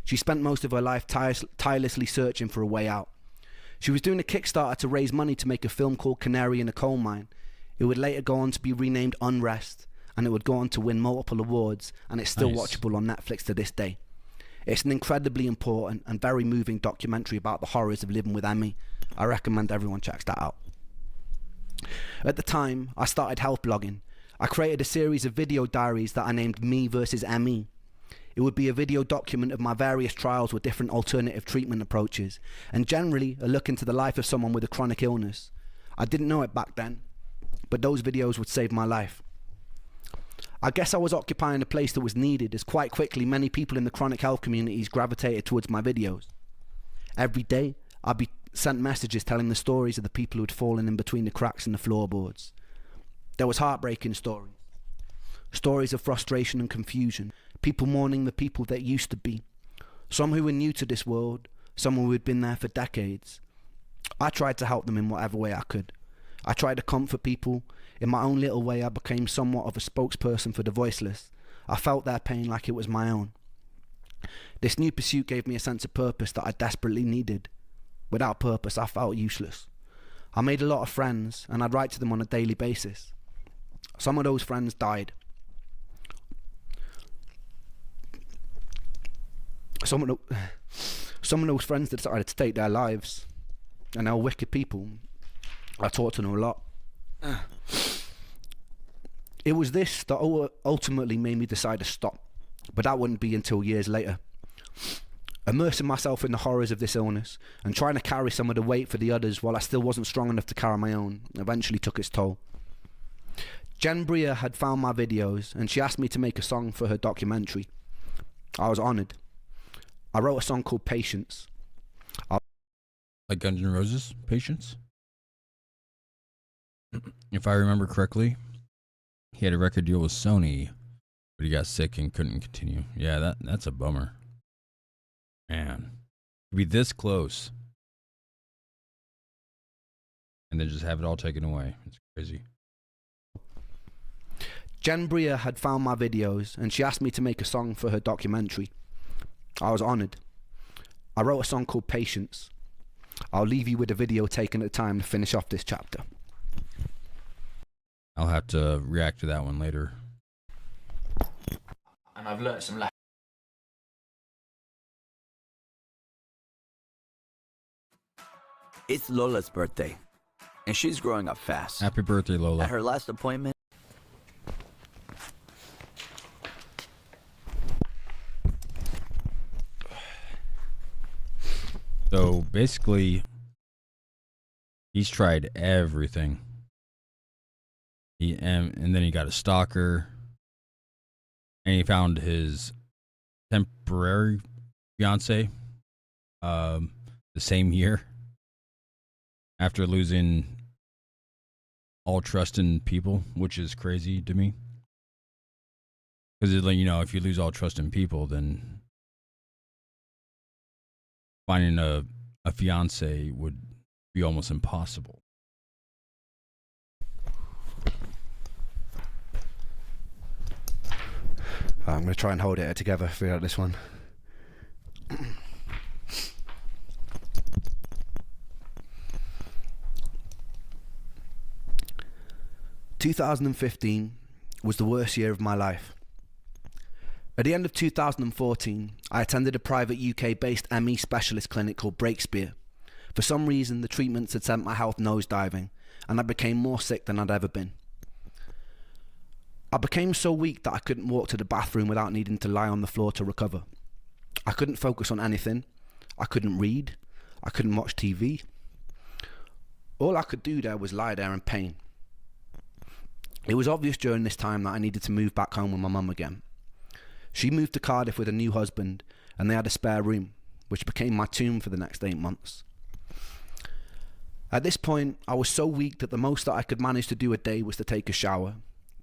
She spent most of her life tirelessly searching for a way out. She was doing a Kickstarter to raise money to make a film called Canary in a Coal Mine. It would later go on to be renamed Unrest, and it would go on to win multiple awards, and it's still watchable on Netflix to this day. It's an incredibly important and very moving documentary about the horrors of living with ME. I recommend everyone checks that out. At the time, I started health blogging. I created a series of video diaries that I named Me versus ME. It would be a video document of my various trials with different alternative treatment approaches, and generally a look into the life of someone with a chronic illness. I didn't know it back then, but those videos would save my life. I guess I was occupying a place that was needed, as quite quickly many people in the chronic health communities gravitated towards my videos. Every day, I'd be sent messages telling the stories of the people who had fallen in between the cracks in the floorboards. There was heartbreaking stories. Stories of frustration and confusion. People mourning the people that used to be. Some who were new to this world. Some who had been there for decades. I tried to help them in whatever way I could. I tried to comfort people. In my own little way, I became somewhat of a spokesperson for the voiceless. I felt their pain like it was my own. This new pursuit gave me a sense of purpose that I desperately needed. Without purpose, I felt useless. I made a lot of friends, and I'd write to them on a daily basis. Some of those friends died. Some of those friends decided to take their lives, and they were wicked people. I talked to them a lot. It was this that ultimately made me decide to stop, but that wouldn't be until years later. Immersing myself in the horrors of this illness and trying to carry some of the weight for the others while I still wasn't strong enough to carry my own eventually took its toll. Jen Bria had found my videos and she asked me to make a song for her documentary. I was honoured. I wrote a song called Patience. Like Guns N' Roses, Patience? If I remember correctly, he had a record deal with Sony, but he got sick and couldn't continue. Yeah, that's a bummer. Man. To be this close and then just have it all taken away. It's crazy. Jen Bria had found my videos and she asked me to make a song for her documentary. I was honoured. I wrote a song called Patience. I'll leave you with a video taken at a time to finish off this chapter. I'll have to react to that one later. And I've learnt some lessons. It's Lola's birthday, and she's growing up fast. Happy birthday, Lola. At her last appointment, So basically, he's tried everything. And then he got a stalker, and he found his temporary fiance the same year after losing all trust in people, which is crazy to me. Because, if you lose all trust in people, then finding a fiance would be almost impossible. I'm going to try and hold it together throughout this one. 2015 was the worst year of my life. At the end of 2014, I attended a private UK-based ME specialist clinic called Breakspear. For some reason, the treatments had sent my health nosediving, and I became more sick than I'd ever been. I became so weak that I couldn't walk to the bathroom without needing to lie on the floor to recover. I couldn't focus on anything. I couldn't read. I couldn't watch TV. All I could do there was lie there in pain. It was obvious during this time that I needed to move back home with my mum again. She moved to Cardiff with a new husband, and they had a spare room, which became my tomb for the next 8 months. At this point, I was so weak that the most that I could manage to do a day was to take a shower.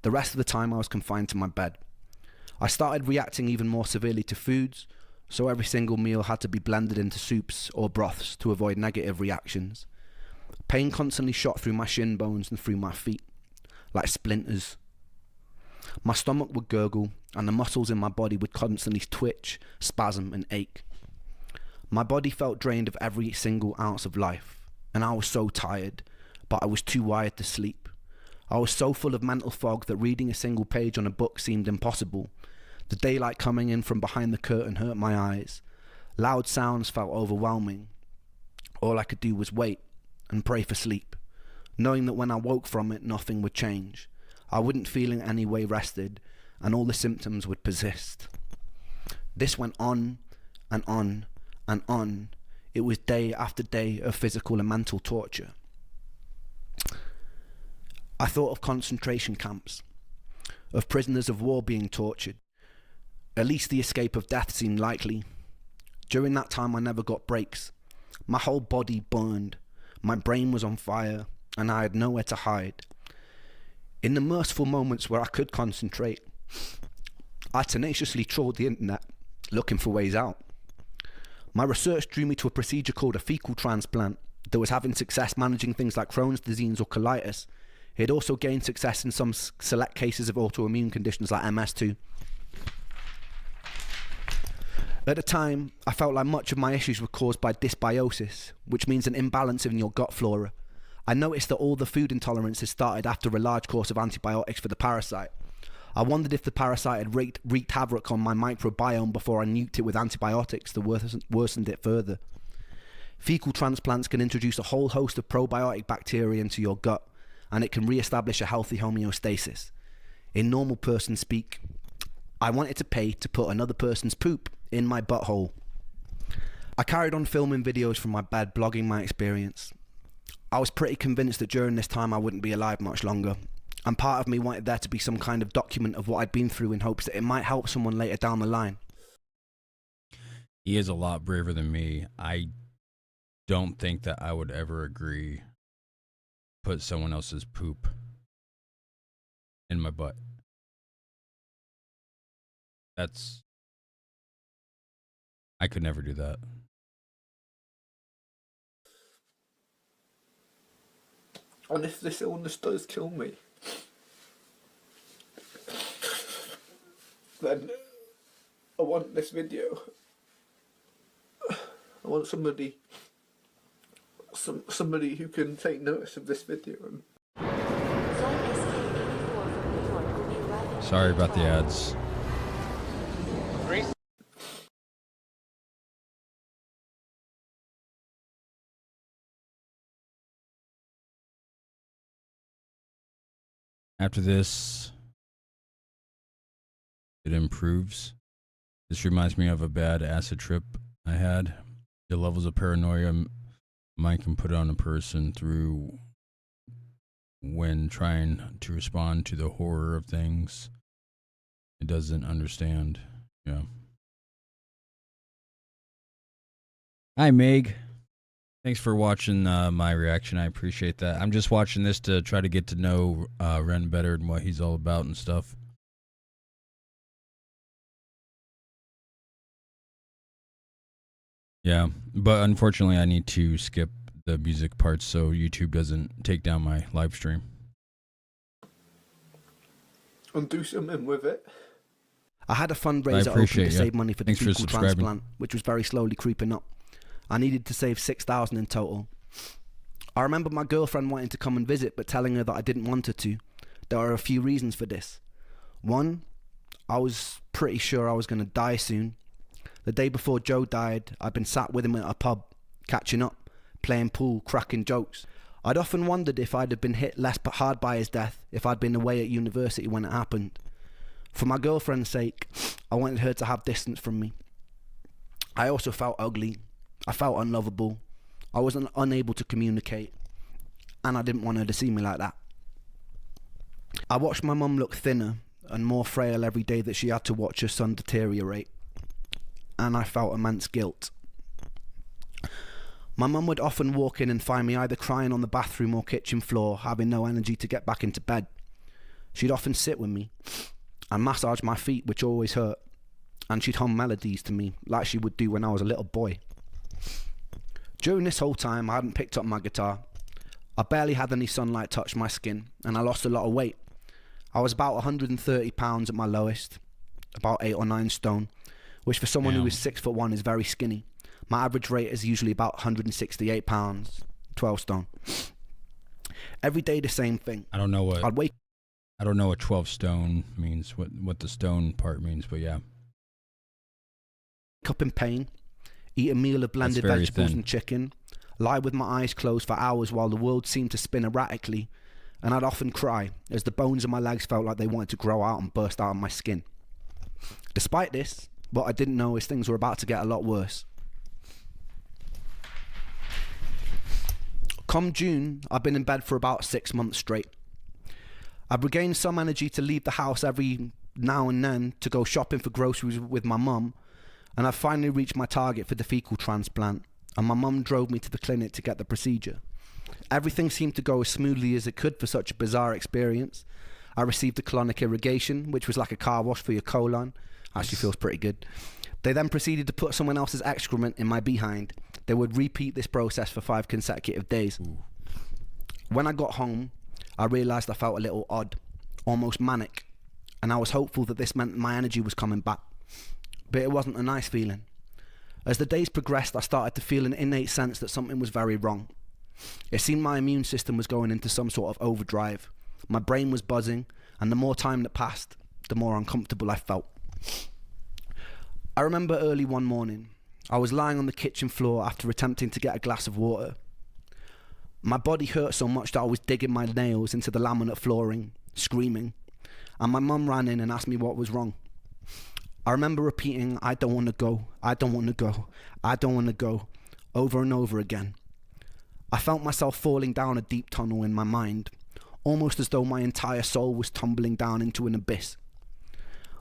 The rest of the time I was confined to my bed. I started reacting even more severely to foods, so every single meal had to be blended into soups or broths to avoid negative reactions. Pain constantly shot through my shin bones and through my feet, like splinters. My stomach would gurgle, and the muscles in my body would constantly twitch, spasm, and ache. My body felt drained of every single ounce of life, and I was so tired, but I was too wired to sleep. I was so full of mental fog that reading a single page on a book seemed impossible. The daylight coming in from behind the curtain hurt my eyes. Loud sounds felt overwhelming. All I could do was wait and pray for sleep, knowing that when I woke from it, nothing would change. I wouldn't feel in any way rested, and all the symptoms would persist. This went on and on and on. It was day after day of physical and mental torture. I thought of concentration camps, of prisoners of war being tortured. At least the escape of death seemed likely. During that time I never got breaks. My whole body burned, my brain was on fire, and I had nowhere to hide. In the merciful moments where I could concentrate, I tenaciously trawled the internet, looking for ways out. My research drew me to a procedure called a fecal transplant that was having success managing things like Crohn's disease or colitis. It had also gained success in some select cases of autoimmune conditions like MS too. At the time, I felt like much of my issues were caused by dysbiosis, which means an imbalance in your gut flora. I noticed that all the food intolerances started after a large course of antibiotics for the parasite. I wondered if the parasite had wreaked havoc on my microbiome before I nuked it with antibiotics that worsened it further. Fecal transplants can introduce a whole host of probiotic bacteria into your gut, and it can re-establish a healthy homeostasis. In normal person speak, I wanted to pay to put another person's poop in my butthole. I carried on filming videos from my bed, blogging my experience. I was pretty convinced that during this time I wouldn't be alive much longer. And part of me wanted there to be some kind of document of what I'd been through in hopes that it might help someone later down the line. He is a lot braver than me. I don't think that I would ever agree put someone else's poop in my butt. I could never do that. And if this illness does kill me, then I want this video. I want somebody who can take notice of this video. Sorry about the ads. After this, it improves. This reminds me of a bad acid trip I had. The levels of paranoia mind can put on a person through when trying to respond to the horror of things it doesn't understand. Yeah. Hi, Meg. Thanks for watching my reaction. I appreciate that. I'm just watching this to try to get to know Ren better and what he's all about and stuff. Yeah, but unfortunately I need to skip the music parts so YouTube doesn't take down my live stream. And do something with it. I had a fundraiser open to save money for the Thanks for fecal transplant, which was very slowly creeping up. I needed to save $6,000 in total. I remember my girlfriend wanting to come and visit, but telling her that I didn't want her to. There are a few reasons for this. One, I was pretty sure I was going to die soon. The day before Joe died, I'd been sat with him at a pub, catching up, playing pool, cracking jokes. I'd often wondered if I'd have been hit less hard by his death if I'd been away at university when it happened. For my girlfriend's sake, I wanted her to have distance from me. I also felt ugly. I felt unlovable. I was unable to communicate, and I didn't want her to see me like that. I watched my mum look thinner and more frail every day that she had to watch her son deteriorate, and I felt immense guilt. My mum would often walk in and find me either crying on the bathroom or kitchen floor, having no energy to get back into bed. She'd often sit with me and massage my feet, which always hurt, and she'd hum melodies to me like she would do when I was a little boy. During this whole time, I hadn't picked up my guitar. I barely had any sunlight touch my skin, and I lost a lot of weight. I was about 130 pounds at my lowest, about 8 or 9 stone, which for someone who is 6'1" is very skinny. My average weight is usually about 168 pounds, 12 stone. Every day the same thing. I don't know what I'd wake I don't know what 12 stone means, what the stone part means, but yeah. up in pain, eat a meal of blended vegetables thin. and chicken, lie with my eyes closed for hours while the world seemed to spin erratically, and I'd often cry as the bones of my legs felt like they wanted to grow out and burst out of my skin. Despite this, what I didn't know is things were about to get a lot worse. Come June, I've been in bed for about 6 months straight. I've regained some energy to leave the house every now and then to go shopping for groceries with my mum, and I've finally reached my target for the fecal transplant, and my mum drove me to the clinic to get the procedure. Everything seemed to go as smoothly as it could for such a bizarre experience. I received a colonic irrigation, which was like a car wash for your colon. Actually feels pretty good. They then proceeded to put someone else's excrement in my behind. They would repeat this process for 5 consecutive days. When I got home, I realised I felt a little odd, almost manic, and I was hopeful that this meant my energy was coming back. But it wasn't a nice feeling. As the days progressed, I started to feel an innate sense that something was very wrong. It seemed my immune system was going into some sort of overdrive. My brain was buzzing, and the more time that passed, the more uncomfortable I felt. I remember early one morning, I was lying on the kitchen floor after attempting to get a glass of water. My body hurt so much that I was digging my nails into the laminate flooring, screaming, and my mum ran in and asked me what was wrong. I remember repeating, "I don't want to go, I don't want to go, I don't want to go," over and over again. I felt myself falling down a deep tunnel in my mind, almost as though my entire soul was tumbling down into an abyss.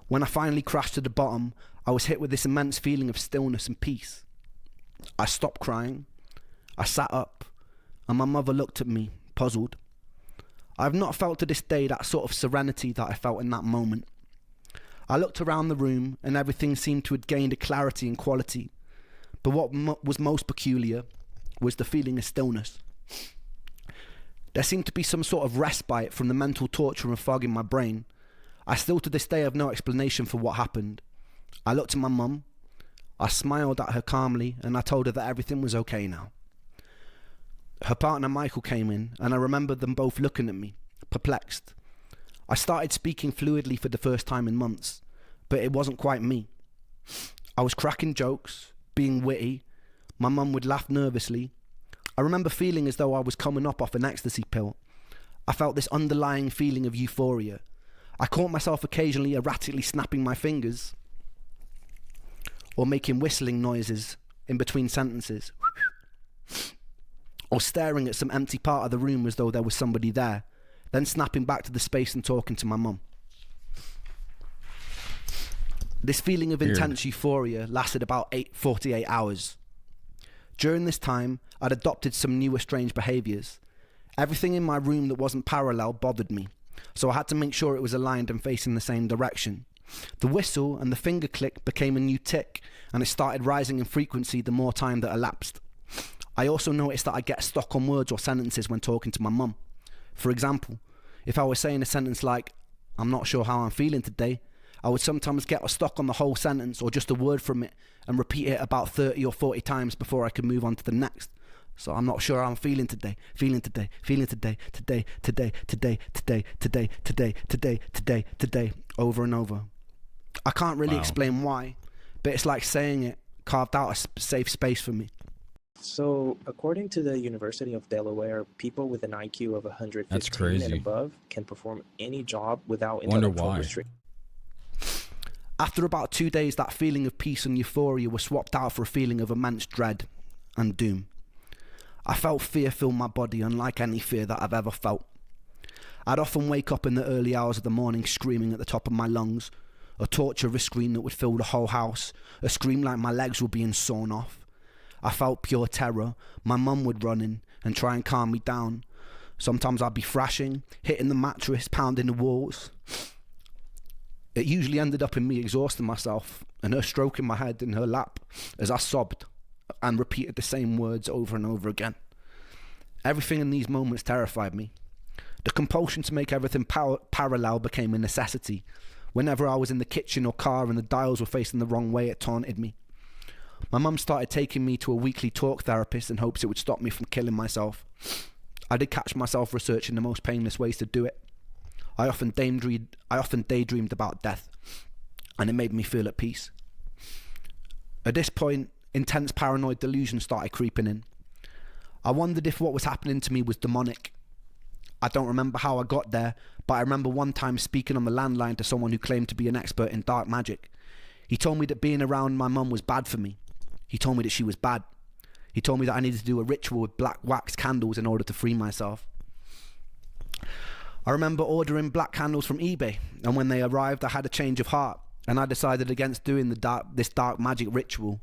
When I finally crashed to the bottom, I was hit with this immense feeling of stillness and peace. I stopped crying. I sat up, and my mother looked at me, puzzled. I have not felt to this day that sort of serenity that I felt in that moment. I looked around the room, and everything seemed to have gained a clarity and quality. But what was most peculiar was the feeling of stillness. There seemed to be some sort of respite from the mental torture and fog in my brain. I still to this day have no explanation for what happened. I looked at my mum. I smiled at her calmly, and I told her that everything was okay now. Her partner Michael came in, and I remember them both looking at me, perplexed. I started speaking fluidly for the first time in months, but it wasn't quite me. I was cracking jokes, being witty. My mum would laugh nervously. I remember feeling as though I was coming up off an ecstasy pill. I felt this underlying feeling of euphoria. I caught myself occasionally erratically snapping my fingers or making whistling noises in between sentences, or staring at some empty part of the room as though there was somebody there, then snapping back to the space and talking to my mum. This feeling of intense euphoria lasted about 48 hours. During this time, I'd adopted some newer strange behaviours. Everything in my room that wasn't parallel bothered me, so I had to make sure it was aligned and facing the same direction. The whistle and the finger click became a new tick, and it started rising in frequency the more time that elapsed. I also noticed that I get stuck on words or sentences when talking to my mum. For example, if I was saying a sentence like, "I'm not sure how I'm feeling today," I would sometimes get stuck on the whole sentence or just a word from it and repeat it about 30 or 40 times before I could move on to the next. So I'm not sure how I'm feeling today, feeling today, feeling today, today, today, today, today, today, today, today, today, today, over and over. I can't really explain why, but it's like saying it carved out a safe space for me. So, according to the University of Delaware, people with an IQ of 115 and above can perform any job without intellectual restriction. After about 2 days, that feeling of peace and euphoria was swapped out for a feeling of immense dread and doom. I felt fear fill my body, unlike any fear that I've ever felt. I'd often wake up in the early hours of the morning screaming at the top of my lungs, a torturous scream that would fill the whole house, a scream like my legs were being sawn off. I felt pure terror. My mum would run in and try and calm me down. Sometimes I'd be thrashing, hitting the mattress, pounding the walls. It usually ended up in me exhausting myself and her stroking my head in her lap as I sobbed and repeated the same words over and over again. Everything in these moments terrified me. The compulsion to make everything parallel became a necessity. Whenever I was in the kitchen or car and the dials were facing the wrong way, it taunted me. My mum started taking me to a weekly talk therapist in hopes it would stop me from killing myself. I did catch myself researching the most painless ways to do it. I often daydreamed about death, and it made me feel at peace. At this point, intense paranoid delusions started creeping in. I wondered if what was happening to me was demonic. I don't remember how I got there, but I remember one time speaking on the landline to someone who claimed to be an expert in dark magic. He told me that being around my mum was bad for me. He told me that she was bad. He told me that I needed to do a ritual with black wax candles in order to free myself. I remember ordering black candles from eBay, and when they arrived I had a change of heart, and I decided against doing this dark magic ritual.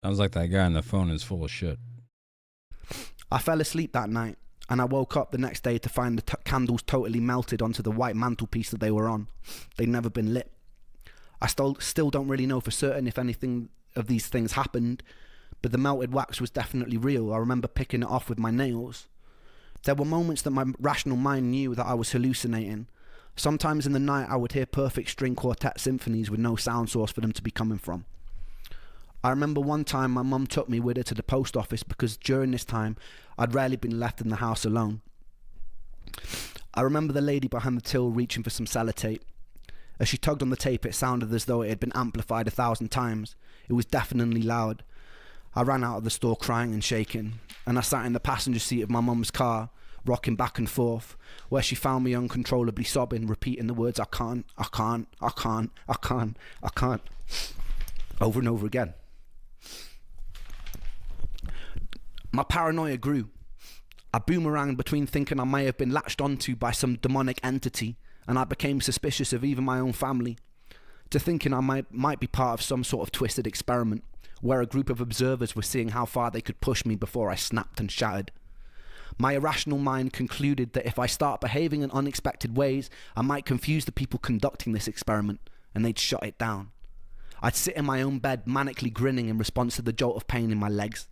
Sounds like that guy on the phone is full of shit. I fell asleep that night, and I woke up the next day to find the candles totally melted onto the white mantelpiece that they were on. They'd never been lit. I still don't really know for certain if anything of these things happened, but the melted wax was definitely real. I remember picking it off with my nails. There were moments that my rational mind knew that I was hallucinating. Sometimes in the night I would hear perfect string quartet symphonies with no sound source for them to be coming from. I remember one time my mum took me with her to the post office because during this time I'd rarely been left in the house alone. I remember the lady behind the till reaching for some sellotape. As she tugged on the tape, it sounded as though it had been amplified 1,000 times. It was deafeningly loud. I ran out of the store crying and shaking, and I sat in the passenger seat of my mum's car, rocking back and forth, where she found me uncontrollably sobbing, repeating the words, I can't, I can't, I can't, I can't, I can't, over and over again. My paranoia grew. I boomeranged between thinking I may have been latched onto by some demonic entity, and I became suspicious of even my own family, to thinking I might be part of some sort of twisted experiment, where a group of observers were seeing how far they could push me before I snapped and shattered. My irrational mind concluded that if I start behaving in unexpected ways, I might confuse the people conducting this experiment, and they'd shut it down. I'd sit in my own bed manically grinning in response to the jolt of pain in my legs.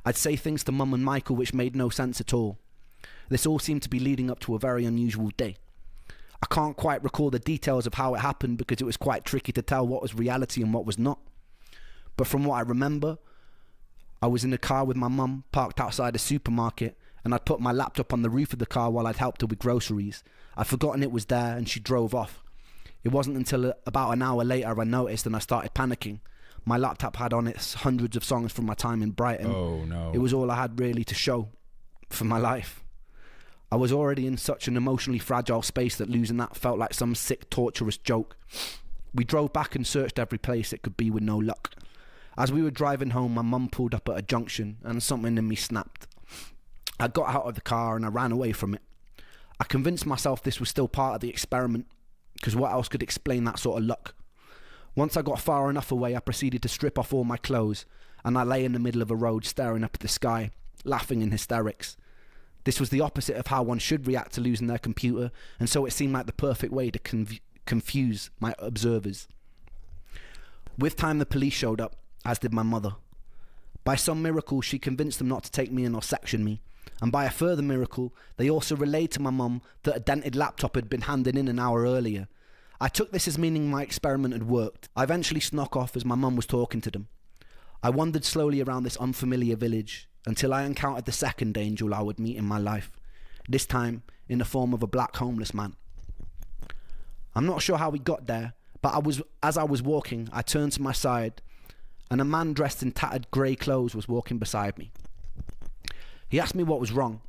I'd say things to Mum and Michael which made no sense at all. This all seemed to be leading up to a very unusual day. I can't quite recall the details of how it happened because it was quite tricky to tell what was reality and what was not. But from what I remember, I was in a car with my mum parked outside a supermarket, and I'd put my laptop on the roof of the car while I'd helped her with groceries. I'd forgotten it was there and she drove off. It wasn't until about an hour later I noticed and I started panicking. My laptop had on it hundreds of songs from my time in Brighton. Oh no. It was all I had really to show for my life. I was already in such an emotionally fragile space that losing that felt like some sick, torturous joke. We drove back and searched every place it could be with no luck. As we were driving home, my mum pulled up at a junction and something in me snapped. I got out of the car and I ran away from it. I convinced myself this was still part of the experiment, because what else could explain that sort of luck? Once I got far enough away, I proceeded to strip off all my clothes, and I lay in the middle of a road staring up at the sky, laughing in hysterics. This was the opposite of how one should react to losing their computer, and so it seemed like the perfect way to confuse my observers. With time, the police showed up, as did my mother. By some miracle, she convinced them not to take me in or section me, and by a further miracle, they also relayed to my mum that a dented laptop had been handed in an hour earlier. I took this as meaning my experiment had worked. I eventually snuck off as my mum was talking to them. I wandered slowly around this unfamiliar village until I encountered the second angel I would meet in my life, this time in the form of a black homeless man. I'm not sure how we got there, but as I was walking, I turned to my side, and a man dressed in tattered grey clothes was walking beside me. He asked me what was wrong,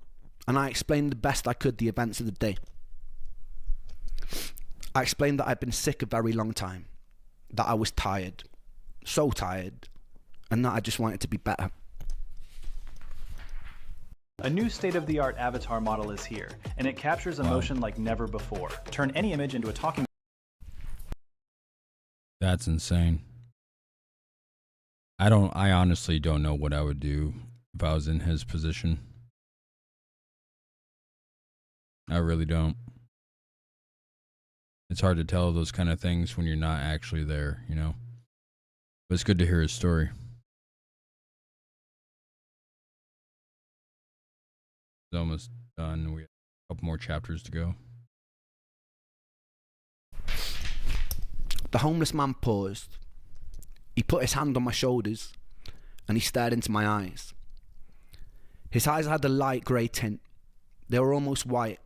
and I explained the best I could the events of the day. I explained that I'd been sick a very long time, that I was tired, so tired, and that I just wanted to be better. A new state-of-the-art avatar model is here, and it captures emotion like never before. Turn any image into a talking... That's insane. I honestly don't know what I would do if I was in his position. I really don't. It's hard to tell those kind of things when you're not actually there, you know? But it's good to hear his story. It's almost done. We have a couple more chapters to go. The homeless man paused. He put his hand on my shoulders and he stared into my eyes. His eyes had a light grey tint. They were almost white,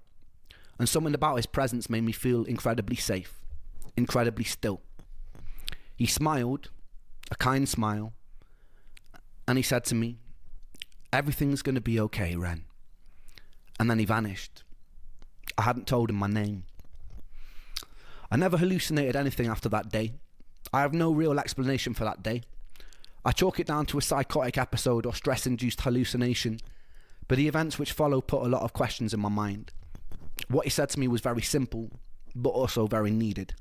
and something about his presence made me feel incredibly safe, incredibly still. He smiled, a kind smile, and he said to me, "Everything's going to be okay, Ren." And then he vanished. I hadn't told him my name. I never hallucinated anything after that day. I have no real explanation for that day. I chalk it down to a psychotic episode or stress-induced hallucination, but the events which followed put a lot of questions in my mind. What he said to me was very simple, but also very needed.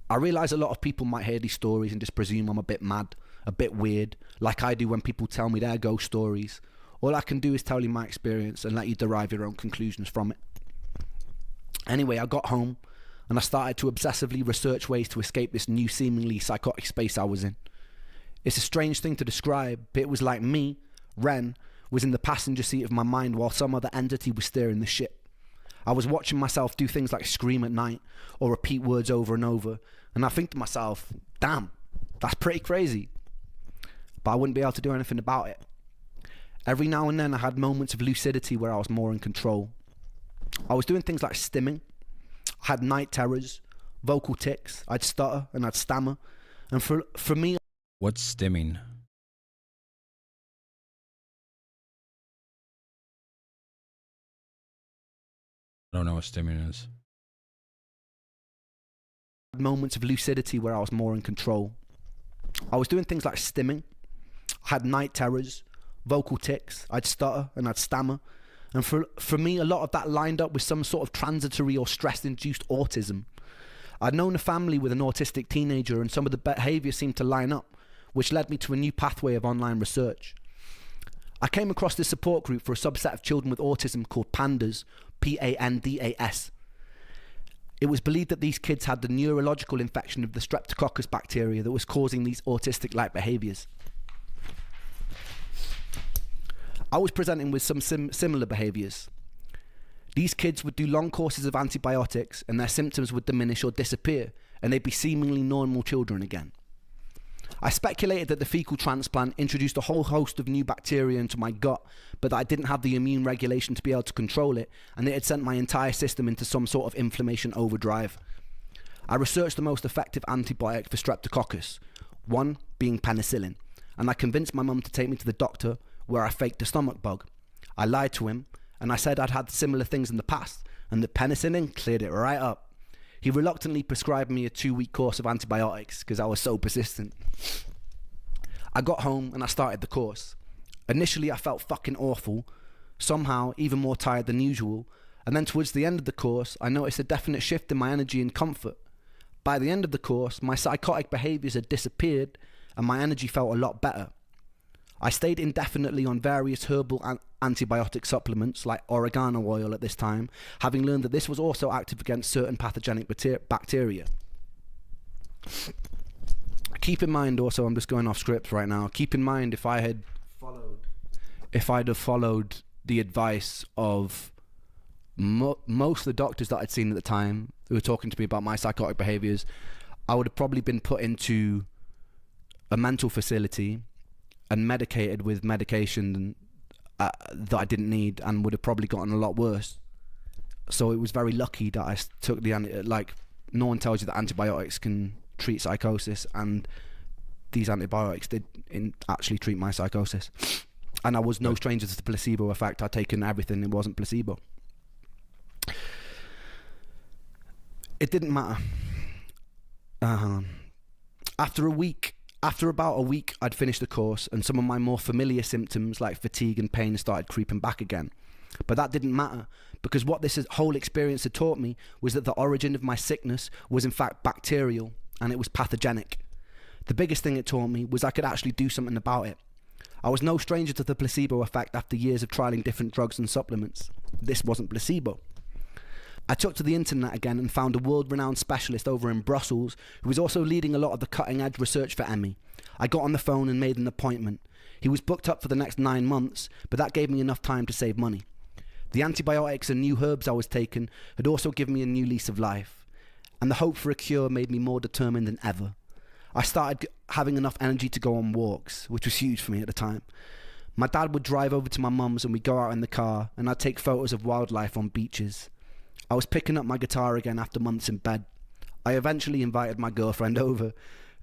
I realise a lot of people might hear these stories and just presume I'm a bit mad, a bit weird, like I do when people tell me their ghost stories. All I can do is tell you my experience and let you derive your own conclusions from it. Anyway, I got home and I started to obsessively research ways to escape this new seemingly psychotic space I was in. It's a strange thing to describe, but it was like me, Ren, was in the passenger seat of my mind while some other entity was steering the ship. I was watching myself do things like scream at night or repeat words over and over, and I think to myself, damn, that's pretty crazy. But I wouldn't be able to do anything about it. Every now and then I had moments of lucidity where I was more in control. I was doing things like stimming. I had night terrors, vocal tics, I'd stutter and I'd stammer. And for me... What's stimming? I don't know what stimming is. Moments of lucidity where I was more in control. I was doing things like stimming. I had night terrors, vocal tics, I'd stutter and I'd stammer. And for me, a lot of that lined up with some sort of transitory or stress-induced autism. I'd known a family with an autistic teenager, and some of the behaviours seemed to line up, which led me to a new pathway of online research. I came across this support group for a subset of children with autism called PANDAS, P-A-N-D-A-S. It was believed that these kids had the neurological infection of the Streptococcus bacteria that was causing these autistic-like behaviours. I was presenting with some similar behaviours. These kids would do long courses of antibiotics and their symptoms would diminish or disappear, and they'd be seemingly normal children again. I speculated that the fecal transplant introduced a whole host of new bacteria into my gut, but that I didn't have the immune regulation to be able to control it, and it had sent my entire system into some sort of inflammation overdrive. I researched the most effective antibiotic for Streptococcus, one being penicillin, and I convinced my mum to take me to the doctor, where I faked a stomach bug. I lied to him, and I said I'd had similar things in the past, and that penicillin cleared it right up. He reluctantly prescribed me a 2-week course of antibiotics because I was so persistent. I got home and I started the course. Initially I felt fucking awful, somehow even more tired than usual, and then towards the end of the course I noticed a definite shift in my energy and comfort. By the end of the course, my psychotic behaviours had disappeared and my energy felt a lot better. I stayed indefinitely on various herbal antibiotic supplements like oregano oil at this time, having learned that this was also active against certain pathogenic bacteria. Keep in mind also, I'm just going off script right now, keep in mind if I'd have followed the advice of most of the doctors that I'd seen at the time who were talking to me about my psychotic behaviours, I would have probably been put into a mental facility and medicated with medication that I didn't need, and would have probably gotten a lot worse. So it was very lucky that I took no one tells you that antibiotics can treat psychosis, and these antibiotics did actually treat my psychosis. And I was no stranger to the placebo effect. I'd taken everything, it wasn't placebo. It didn't matter. After about a week, I'd finished the course, and some of my more familiar symptoms like fatigue and pain started creeping back again. But that didn't matter, because what this whole experience had taught me was that the origin of my sickness was in fact bacterial, and it was pathogenic. The biggest thing it taught me was I could actually do something about it. I was no stranger to the placebo effect after years of trialing different drugs and supplements. This wasn't placebo. I took to the internet again and found a world-renowned specialist over in Brussels who was also leading a lot of the cutting-edge research for ME. I got on the phone and made an appointment. He was booked up for the next 9 months, but that gave me enough time to save money. The antibiotics and new herbs I was taking had also given me a new lease of life, and the hope for a cure made me more determined than ever. I started having enough energy to go on walks, which was huge for me at the time. My dad would drive over to my mum's and we'd go out in the car, and I'd take photos of wildlife on beaches. I was picking up my guitar again after months in bed. I eventually invited my girlfriend over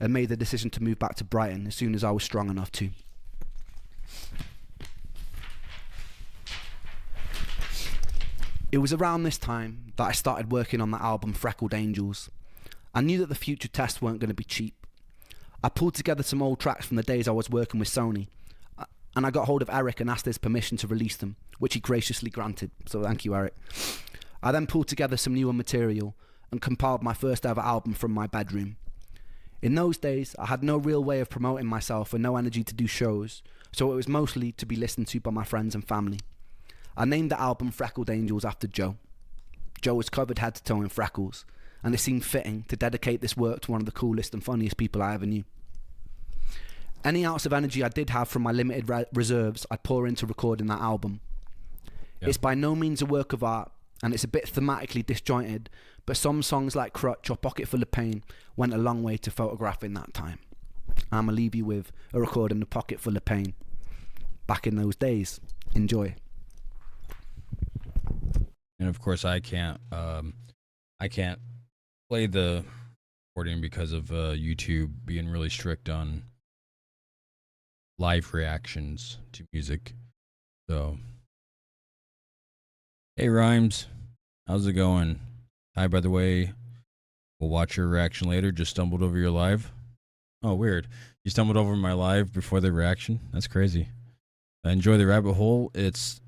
and made the decision to move back to Brighton as soon as I was strong enough to. It was around this time that I started working on the album Freckled Angels. I knew that the future tests weren't going to be cheap. I pulled together some old tracks from the days I was working with Sony, and I got hold of Eric and asked his permission to release them, which he graciously granted, so thank you, Eric. I then pulled together some newer material and compiled my first ever album from my bedroom. In those days, I had no real way of promoting myself and no energy to do shows, so it was mostly to be listened to by my friends and family. I named the album Freckled Angels after Joe. Joe was covered head to toe in freckles, and it seemed fitting to dedicate this work to one of the coolest and funniest people I ever knew. Any ounce of energy I did have from my limited reserves, I'd pour into recording that album. Yep. It's by no means a work of art, and it's a bit thematically disjointed, but some songs like Crutch or Pocket Full of Pain went a long way to photographing that time. I'm going to leave you with a recording of Pocket Full of Pain. Back in those days. Enjoy. And of course I can't play the recording because of YouTube being really strict on live reactions to music. So, hey Rhymes, how's it going? Hi, by the way, we'll watch your reaction later. Just stumbled over your live. Oh, weird. You stumbled over my live before the reaction? That's crazy. Enjoy the rabbit hole. It's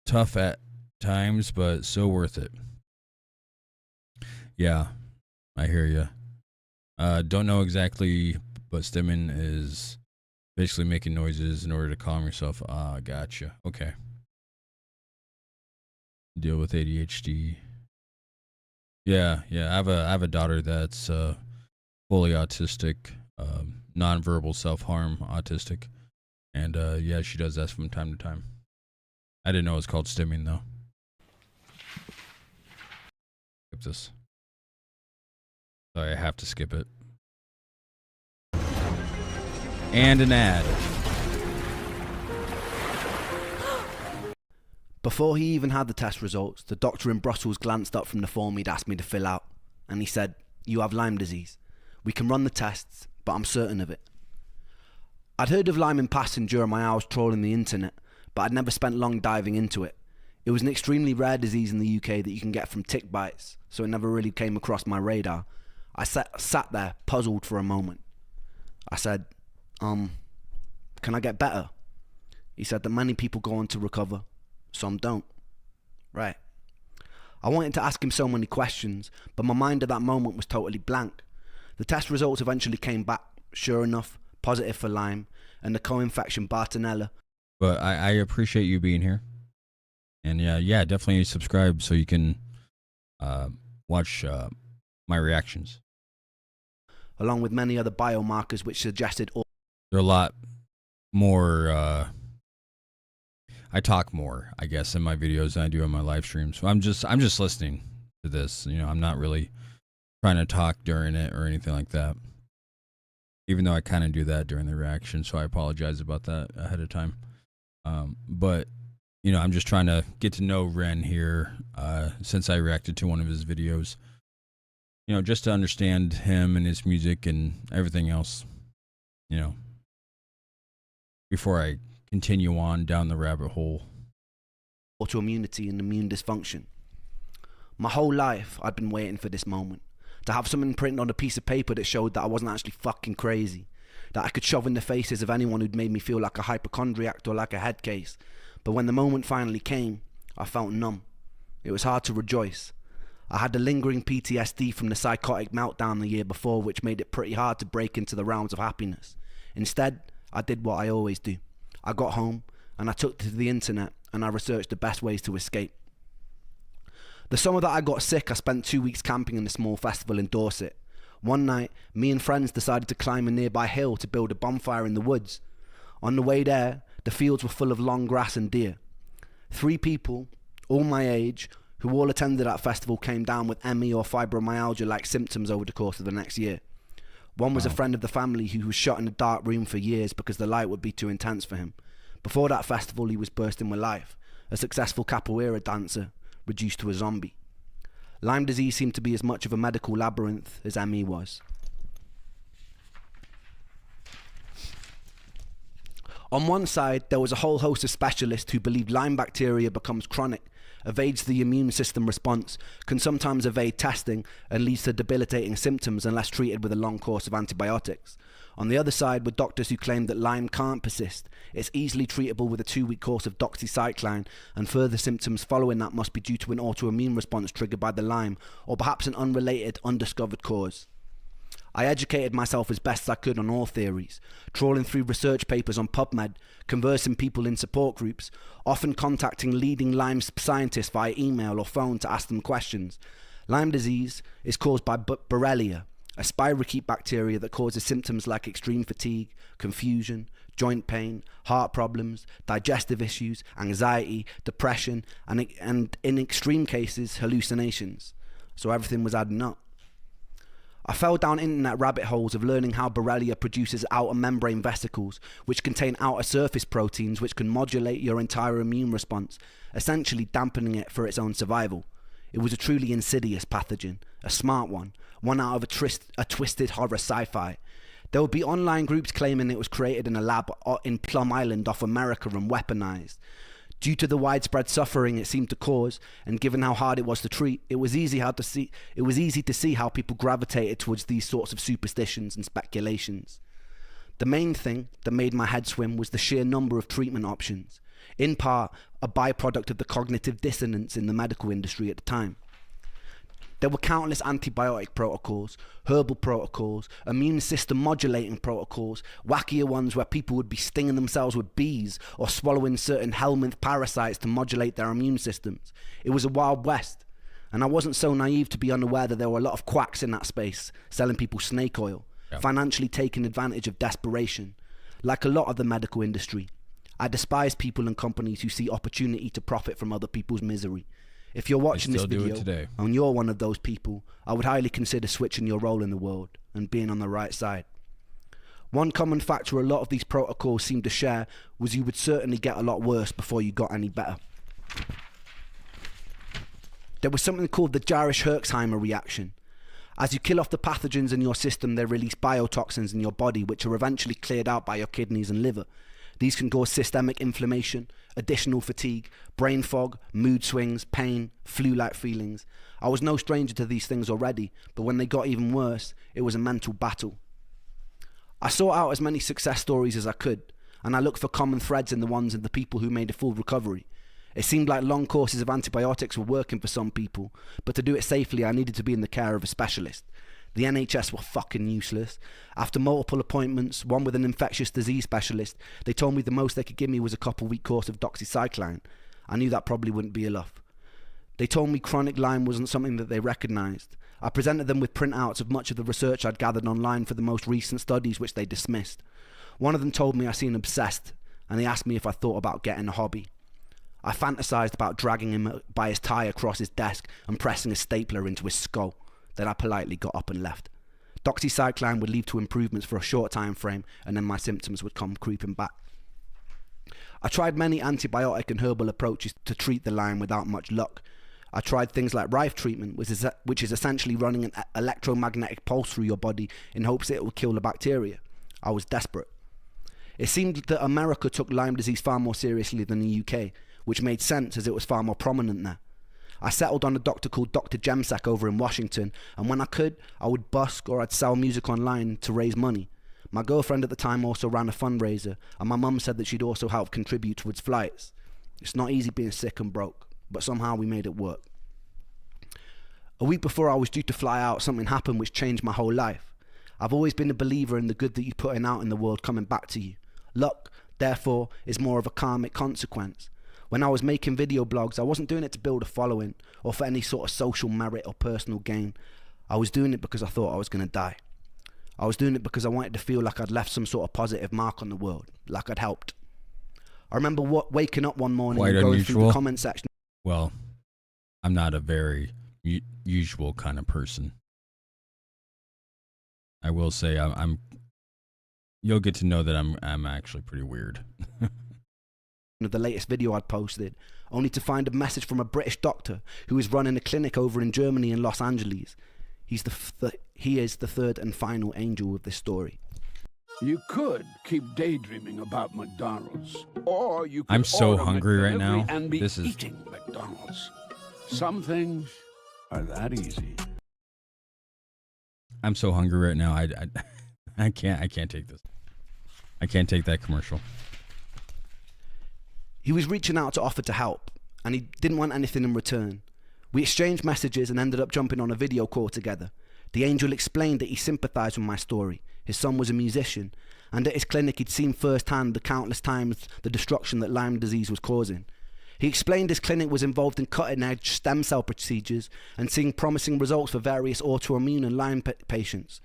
tough at times, but so worth it. Yeah, I hear you. Don't know exactly, but stimming is basically making noises in order to calm yourself. Gotcha. Okay. Deal with ADHD. Yeah. I have a daughter that's fully autistic, nonverbal self-harm autistic, and yeah, she does that from time to time. I didn't know it's called stimming though. Skip this. Sorry, I have to skip it. And an ad. Before he even had the test results, the doctor in Brussels glanced up from the form he'd asked me to fill out, and he said, "You have Lyme disease. We can run the tests, but I'm certain of it." I'd heard of Lyme in passing during my hours trawling the internet, but I'd never spent long diving into it. It was an extremely rare disease in the UK that you can get from tick bites, so it never really came across my radar. I sat there, puzzled for a moment. I said, can I get better? He said that many people go on to recover, some don't. Right. I wanted to ask him so many questions, but my mind at that moment was totally blank. The test results eventually came back, sure enough, positive for Lyme, and the co-infection Bartonella. But I appreciate you being here. And yeah, definitely subscribe so you can watch my reactions. Along with many other biomarkers which suggested... They're a lot more... I talk more, I guess, in my videos than I do on my live streams. So I'm just listening to this. You know, I'm not really trying to talk during it or anything like that. Even though I kind of do that during the reaction, so I apologize about that ahead of time. But, you know, I'm just trying to get to know Ren here since I reacted to one of his videos. You know, just to understand him and his music and everything else, you know, before I continue on down the rabbit hole. Autoimmunity and immune dysfunction. My whole life, I'd been waiting for this moment. To have something printed on a piece of paper that showed that I wasn't actually fucking crazy. That I could shove in the faces of anyone who'd made me feel like a hypochondriac or like a head case. But when the moment finally came, I felt numb. It was hard to rejoice. I had the lingering PTSD from the psychotic meltdown the year before, which made it pretty hard to break into the realms of happiness. Instead, I did what I always do. I got home, and I took to the internet, and I researched the best ways to escape. The summer that I got sick, I spent 2 weeks camping in a small festival in Dorset. One night, me and friends decided to climb a nearby hill to build a bonfire in the woods. On the way there, the fields were full of long grass and deer. 3 people, all my age, who all attended that festival came down with ME or fibromyalgia-like symptoms over the course of the next year. One was a friend of the family who was shut in a dark room for years because the light would be too intense for him. Before that festival, he was bursting with life, a successful capoeira dancer, reduced to a zombie. Lyme disease seemed to be as much of a medical labyrinth as ME was. On one side, there was a whole host of specialists who believed Lyme bacteria becomes chronic, evades the immune system response, can sometimes evade testing, and leads to debilitating symptoms unless treated with a long course of antibiotics. On the other side were doctors who claimed that Lyme can't persist. It's easily treatable with a 2-week course of doxycycline, and further symptoms following that must be due to an autoimmune response triggered by the Lyme, or perhaps an unrelated, undiscovered cause. I educated myself as best I could on all theories, trawling through research papers on PubMed, conversing people in support groups, often contacting leading Lyme scientists via email or phone to ask them questions. Lyme disease is caused by Borrelia, a spirochete bacteria that causes symptoms like extreme fatigue, confusion, joint pain, heart problems, digestive issues, anxiety, depression, and in extreme cases, hallucinations. So everything was adding up. I fell down internet rabbit holes of learning how Borrelia produces outer membrane vesicles, which contain outer surface proteins which can modulate your entire immune response, essentially dampening it for its own survival. It was a truly insidious pathogen, a smart one out of a twisted horror sci-fi. There would be online groups claiming it was created in a lab in Plum Island off America and weaponized. Due to the widespread suffering it seemed to cause, and given how hard it was to treat, it was easy to see how people gravitated towards these sorts of superstitions and speculations. The main thing that made my head swim was the sheer number of treatment options, in part a byproduct of the cognitive dissonance in the medical industry at the time. There were countless antibiotic protocols, herbal protocols, immune system modulating protocols, wackier ones where people would be stinging themselves with bees or swallowing certain helminth parasites to modulate their immune systems. It was a wild west, and I wasn't so naive to be unaware that there were a lot of quacks in that space selling people snake oil, financially taking advantage of desperation. Like a lot of the medical industry, I despise people and companies who see opportunity to profit from other people's misery. If you're watching this video and you're one of those people, I would highly consider switching your role in the world and being on the right side. One common factor a lot of these protocols seem to share was you would certainly get a lot worse before you got any better. There was something called the Jarisch-Herxheimer reaction. As you kill off the pathogens in your system, they release biotoxins in your body, which are eventually cleared out by your kidneys and liver. These can cause systemic inflammation, additional fatigue, brain fog, mood swings, pain, flu-like feelings. I was no stranger to these things already, but when they got even worse, it was a mental battle. I sought out as many success stories as I could, and I looked for common threads in the ones of the people who made a full recovery. It seemed like long courses of antibiotics were working for some people, but to do it safely I needed to be in the care of a specialist. The NHS were fucking useless. After multiple appointments, one with an infectious disease specialist, they told me the most they could give me was a couple-week course of doxycycline. I knew that probably wouldn't be enough. They told me chronic Lyme wasn't something that they recognised. I presented them with printouts of much of the research I'd gathered online for the most recent studies, which they dismissed. One of them told me I seemed obsessed, and they asked me if I thought about getting a hobby. I fantasised about dragging him by his tie across his desk and pressing a stapler into his skull. Then I politely got up and left. Doxycycline would lead to improvements for a short time frame, and then my symptoms would come creeping back. I tried many antibiotic and herbal approaches to treat the Lyme without much luck. I tried things like Rife treatment, which is essentially running an electromagnetic pulse through your body in hopes that it will kill the bacteria. I was desperate. It seemed that America took Lyme disease far more seriously than the UK, which made sense as it was far more prominent there. I settled on a doctor called Dr. Jemsak over in Washington, and when I could, I would busk or I'd sell music online to raise money. My girlfriend at the time also ran a fundraiser, and my mum said that she'd also help contribute towards flights. It's not easy being sick and broke, but somehow we made it work. A week before I was due to fly out, something happened which changed my whole life. I've always been a believer in the good that you're putting out in the world coming back to you. Luck, therefore, is more of a karmic consequence. When I was making video blogs, I wasn't doing it to build a following or for any sort of social merit or personal gain. I was doing it because I thought I was going to die. I was doing it because I wanted to feel like I'd left some sort of positive mark on the world, like I'd helped. I remember waking up one morning and going through the comment section. Well, I'm not a very usual kind of person. I will say I'm you'll get to know that I'm actually pretty weird. Of the latest video I'd posted, only to find a message from a British doctor who is running a clinic over in Germany in Los Angeles. He is the third and final angel of this story. You could keep daydreaming about McDonald's, or you could I'm so order hungry right now. and be This is eating McDonald's. Some things are that easy. I'm so hungry right now. I can't take this. I can't take that commercial. He was reaching out to offer to help, and he didn't want anything in return. We exchanged messages and ended up jumping on a video call together. The angel explained that he sympathised with my story. His son was a musician, and at his clinic he'd seen firsthand the countless times the destruction that Lyme disease was causing. He explained his clinic was involved in cutting-edge stem cell procedures and seeing promising results for various autoimmune and Lyme patients.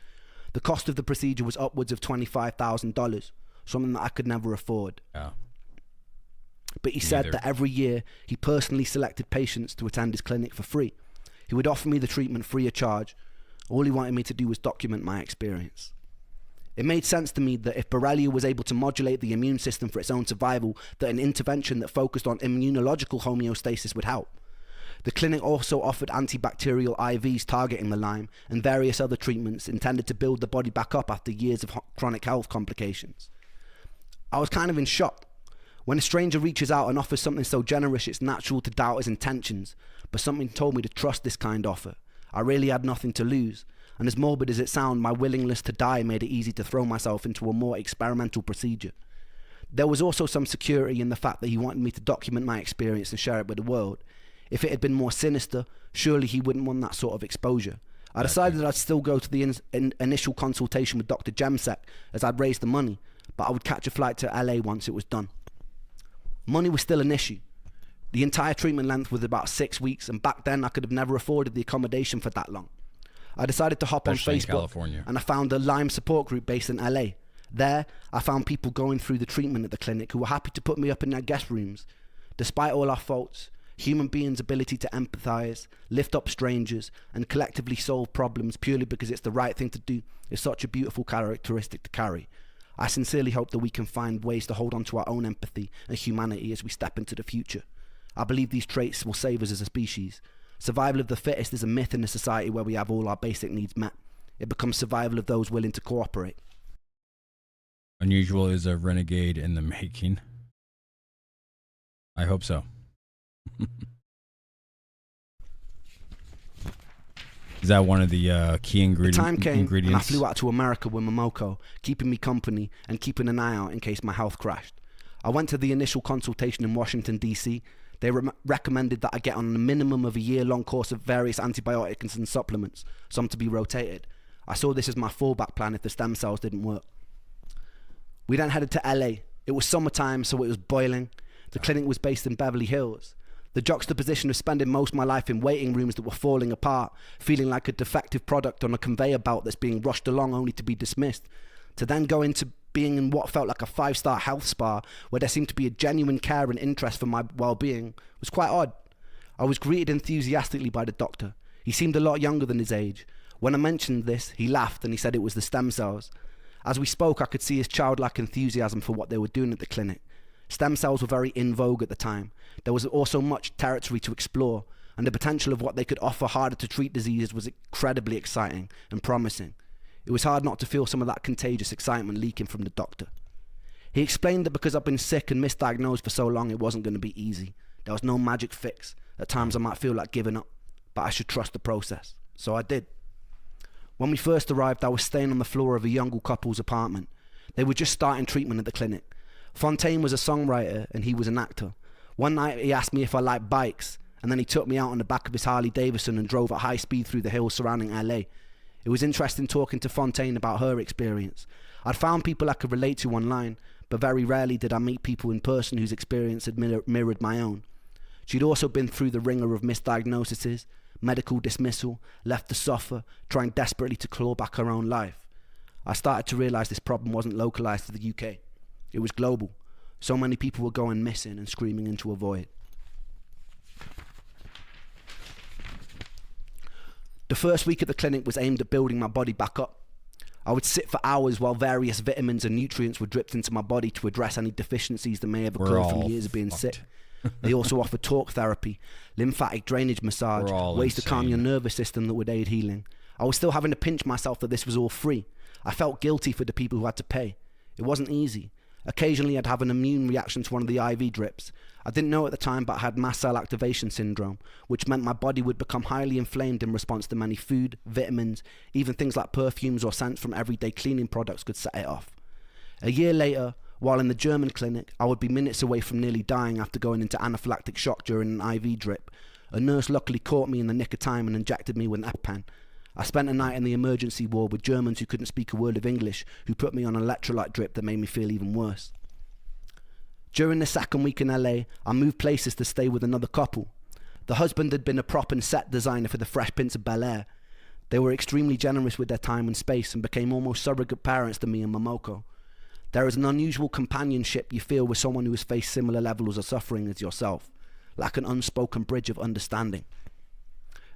The cost of the procedure was upwards of $25,000, something that I could never afford. Yeah. But he said that every year he personally selected patients to attend his clinic for free. He would offer me the treatment free of charge. All he wanted me to do was document my experience. It made sense to me that if Borrelia was able to modulate the immune system for its own survival, that an intervention that focused on immunological homeostasis would help. The clinic also offered antibacterial IVs targeting the Lyme and various other treatments intended to build the body back up after years of chronic health complications. I was kind of in shock. When a stranger reaches out and offers something so generous, it's natural to doubt his intentions, but something told me to trust this kind offer. I really had nothing to lose, and as morbid as it sounds, my willingness to die made it easy to throw myself into a more experimental procedure. There was also some security in the fact that he wanted me to document my experience and share it with the world. If it had been more sinister, surely he wouldn't want that sort of exposure. I decided that I'd still go to the initial consultation with Dr. Jemsek, as I'd raised the money, but I would catch a flight to LA once it was done. Money was still an issue. The entire treatment length was about 6 weeks, and back then I could have never afforded the accommodation for that long. I decided to hop Especially on in Facebook, California. and I found a Lyme support group based in LA. There, I found people going through the treatment at the clinic who were happy to put me up in their guest rooms. Despite all our faults, human beings' ability to empathize, lift up strangers, and collectively solve problems purely because it's the right thing to do is such a beautiful characteristic to carry. I sincerely hope that we can find ways to hold on to our own empathy and humanity as we step into the future. I believe these traits will save us as a species. Survival of the fittest is a myth in a society where we have all our basic needs met. It becomes survival of those willing to cooperate. Unusual is a renegade in the making. I hope so. Is that one of the key ingredients? The time came and I flew out to America with Momoko, keeping me company and keeping an eye out in case my health crashed. I went to the initial consultation in Washington, D.C. They recommended that I get on a minimum of a year-long course of various antibiotics and supplements, some to be rotated. I saw this as my fallback plan if the stem cells didn't work. We then headed to LA. It was summertime, so it was boiling. The clinic was based in Beverly Hills. The juxtaposition of spending most of my life in waiting rooms that were falling apart, feeling like a defective product on a conveyor belt that's being rushed along only to be dismissed, to then go into being in what felt like a 5-star health spa where there seemed to be a genuine care and interest for my well-being, was quite odd. I was greeted enthusiastically by the doctor. He seemed a lot younger than his age. When I mentioned this, he laughed and he said it was the stem cells. As we spoke, I could see his childlike enthusiasm for what they were doing at the clinic. Stem cells were very in vogue at the time. There was also much territory to explore, and the potential of what they could offer harder to treat diseases was incredibly exciting and promising. It was hard not to feel some of that contagious excitement leaking from the doctor. He explained that because I've been sick and misdiagnosed for so long, it wasn't going to be easy. There was no magic fix. At times I might feel like giving up, but I should trust the process. So I did. When we first arrived, I was staying on the floor of a young couple's apartment. They were just starting treatment at the clinic. Fontaine was a songwriter and he was an actor. One night he asked me if I liked bikes, and then he took me out on the back of his Harley Davidson and drove at high speed through the hills surrounding LA. It was interesting talking to Fontaine about her experience. I'd found people I could relate to online, but very rarely did I meet people in person whose experience had mirrored my own. She'd also been through the ringer of misdiagnoses, medical dismissal, left to suffer, trying desperately to claw back her own life. I started to realise this problem wasn't localised to the UK. It was global. So many people were going missing and screaming into a void. The first week at the clinic was aimed at building my body back up. I would sit for hours while various vitamins and nutrients were dripped into my body to address any deficiencies that may have occurred from years of being sick. They also offered talk therapy, lymphatic drainage massage, ways to calm your nervous system that would aid healing. I was still having to pinch myself that this was all free. I felt guilty for the people who had to pay. It wasn't easy. Occasionally I'd have an immune reaction to one of the IV drips. I didn't know at the time, but I had mast cell activation syndrome, which meant my body would become highly inflamed in response to many food, vitamins, even things like perfumes or scents from everyday cleaning products could set it off. A year later, while in the German clinic, I would be minutes away from nearly dying after going into anaphylactic shock during an IV drip. A nurse luckily caught me in the nick of time and injected me with an EpiPen. I spent a night in the emergency ward with Germans who couldn't speak a word of English, who put me on an electrolyte drip that made me feel even worse. During the second week in LA, I moved places to stay with another couple. The husband had been a prop and set designer for the Fresh Prince of Bel-Air. They were extremely generous with their time and space and became almost surrogate parents to me and Momoko. There is an unusual companionship you feel with someone who has faced similar levels of suffering as yourself, like an unspoken bridge of understanding.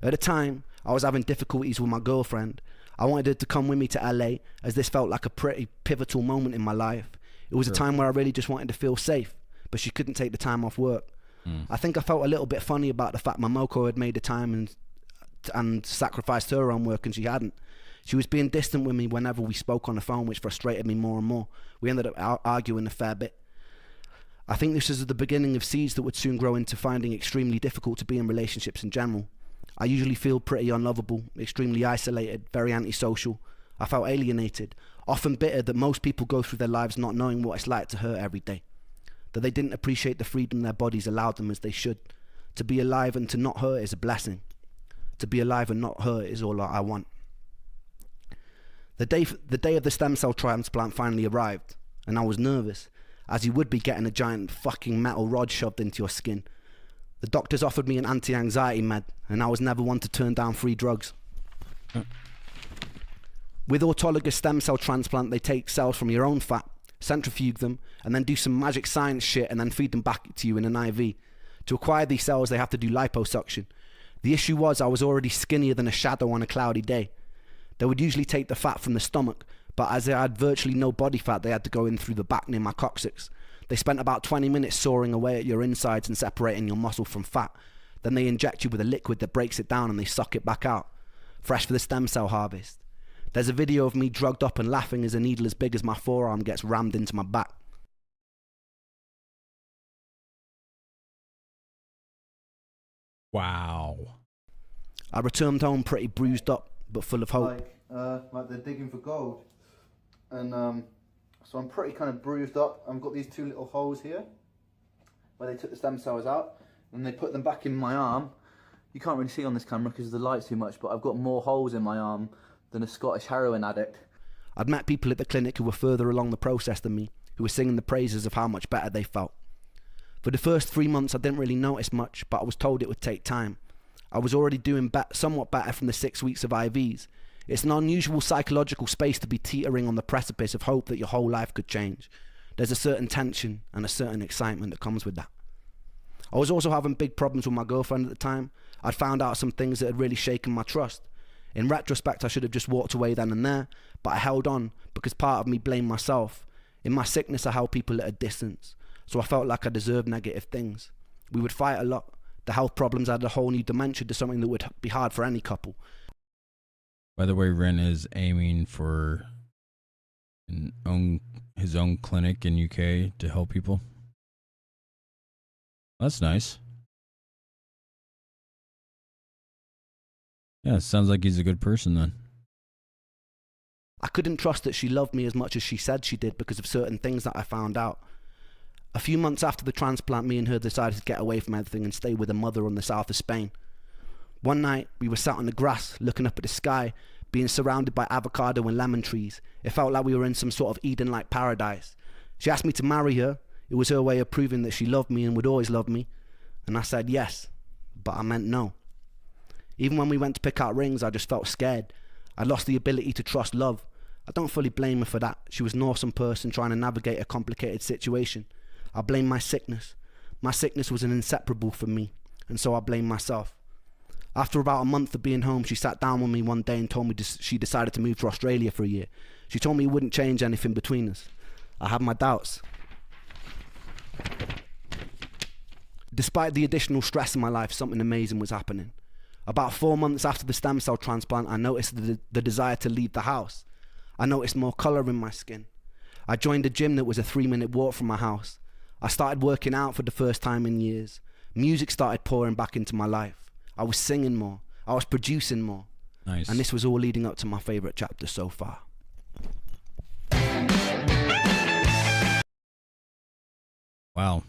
At the time, I was having difficulties with my girlfriend. I wanted her to come with me to LA, as this felt like a pretty pivotal moment in my life. It was a time where I really just wanted to feel safe, but she couldn't take the time off work. I think I felt a little bit funny about the fact Momoko had made the time and sacrificed her own work and she hadn't. She was being distant with me whenever we spoke on the phone, which frustrated me more and more. We ended up arguing a fair bit. I think this was the beginning of seeds that would soon grow into finding extremely difficult to be in relationships in general. I usually feel pretty unlovable, extremely isolated, very antisocial. I felt alienated, often bitter that most people go through their lives not knowing what it's like to hurt every day, that they didn't appreciate the freedom their bodies allowed them as they should. To be alive and to not hurt is a blessing. To be alive and not hurt is all I want. The day of the stem cell transplant finally arrived, and I was nervous, as you would be getting a giant fucking metal rod shoved into your skin. The doctors offered me an anti-anxiety med, and I was never one to turn down free drugs. With autologous stem cell transplant, they take cells from your own fat, centrifuge them, and then do some magic science shit and then feed them back to you in an IV. To acquire these cells, they have to do liposuction. The issue was I was already skinnier than a shadow on a cloudy day. They would usually take the fat from the stomach, but as I had virtually no body fat, they had to go in through the back near my coccyx. They spent about 20 minutes sawing away at your insides and separating your muscle from fat. Then they inject you with a liquid that breaks it down and they suck it back out, fresh for the stem cell harvest. There's a video of me drugged up and laughing as a needle as big as my forearm gets rammed into my back. Wow. I returned home pretty bruised up, but full of hope. Like they're digging for gold. And so I'm pretty kind of bruised up. I've got these 2 little holes here where they took the stem cells out and they put them back in my arm. You can't really see on this camera because the light's too much, but I've got more holes in my arm than a Scottish heroin addict. I'd met people at the clinic who were further along the process than me, who were singing the praises of how much better they felt. For the first 3 months I didn't really notice much, but I was told it would take time. I was already doing somewhat better from the 6 weeks of IVs. It's an unusual psychological space to be teetering on the precipice of hope that your whole life could change. There's a certain tension and a certain excitement that comes with that. I was also having big problems with my girlfriend at the time. I'd found out some things that had really shaken my trust. In retrospect, I should have just walked away then and there, but I held on because part of me blamed myself. In my sickness, I held people at a distance, so I felt like I deserved negative things. We would fight a lot. The health problems added a whole new dimension to something that would be hard for any couple. By the way, Ren is aiming for his own clinic in UK to help people. That's nice. Yeah, it sounds like he's a good person then. I couldn't trust that she loved me as much as she said she did because of certain things that I found out. A few months after the transplant, me and her decided to get away from everything and stay with her mother on the south of Spain. One night, we were sat on the grass, looking up at the sky, being surrounded by avocado and lemon trees. It felt like we were in some sort of Eden-like paradise. She asked me to marry her. It was her way of proving that she loved me and would always love me. And I said yes, but I meant no. Even when we went to pick out rings, I just felt scared. I lost the ability to trust love. I don't fully blame her for that. She was an awesome person trying to navigate a complicated situation. I blame my sickness. My sickness was an inseparable from me, and so I blame myself. After about a month of being home, she sat down with me one day and told me she decided to move to Australia for a year. She told me it wouldn't change anything between us. I had my doubts. Despite the additional stress in my life, something amazing was happening. About 4 months after the stem cell transplant, I noticed the desire to leave the house. I noticed more colour in my skin. I joined a gym that was a 3-minute walk from my house. I started working out for the first time in years. Music started pouring back into my life. I was singing more. I was producing more. Nice. And this was all leading up to my favourite chapter so far. Wow.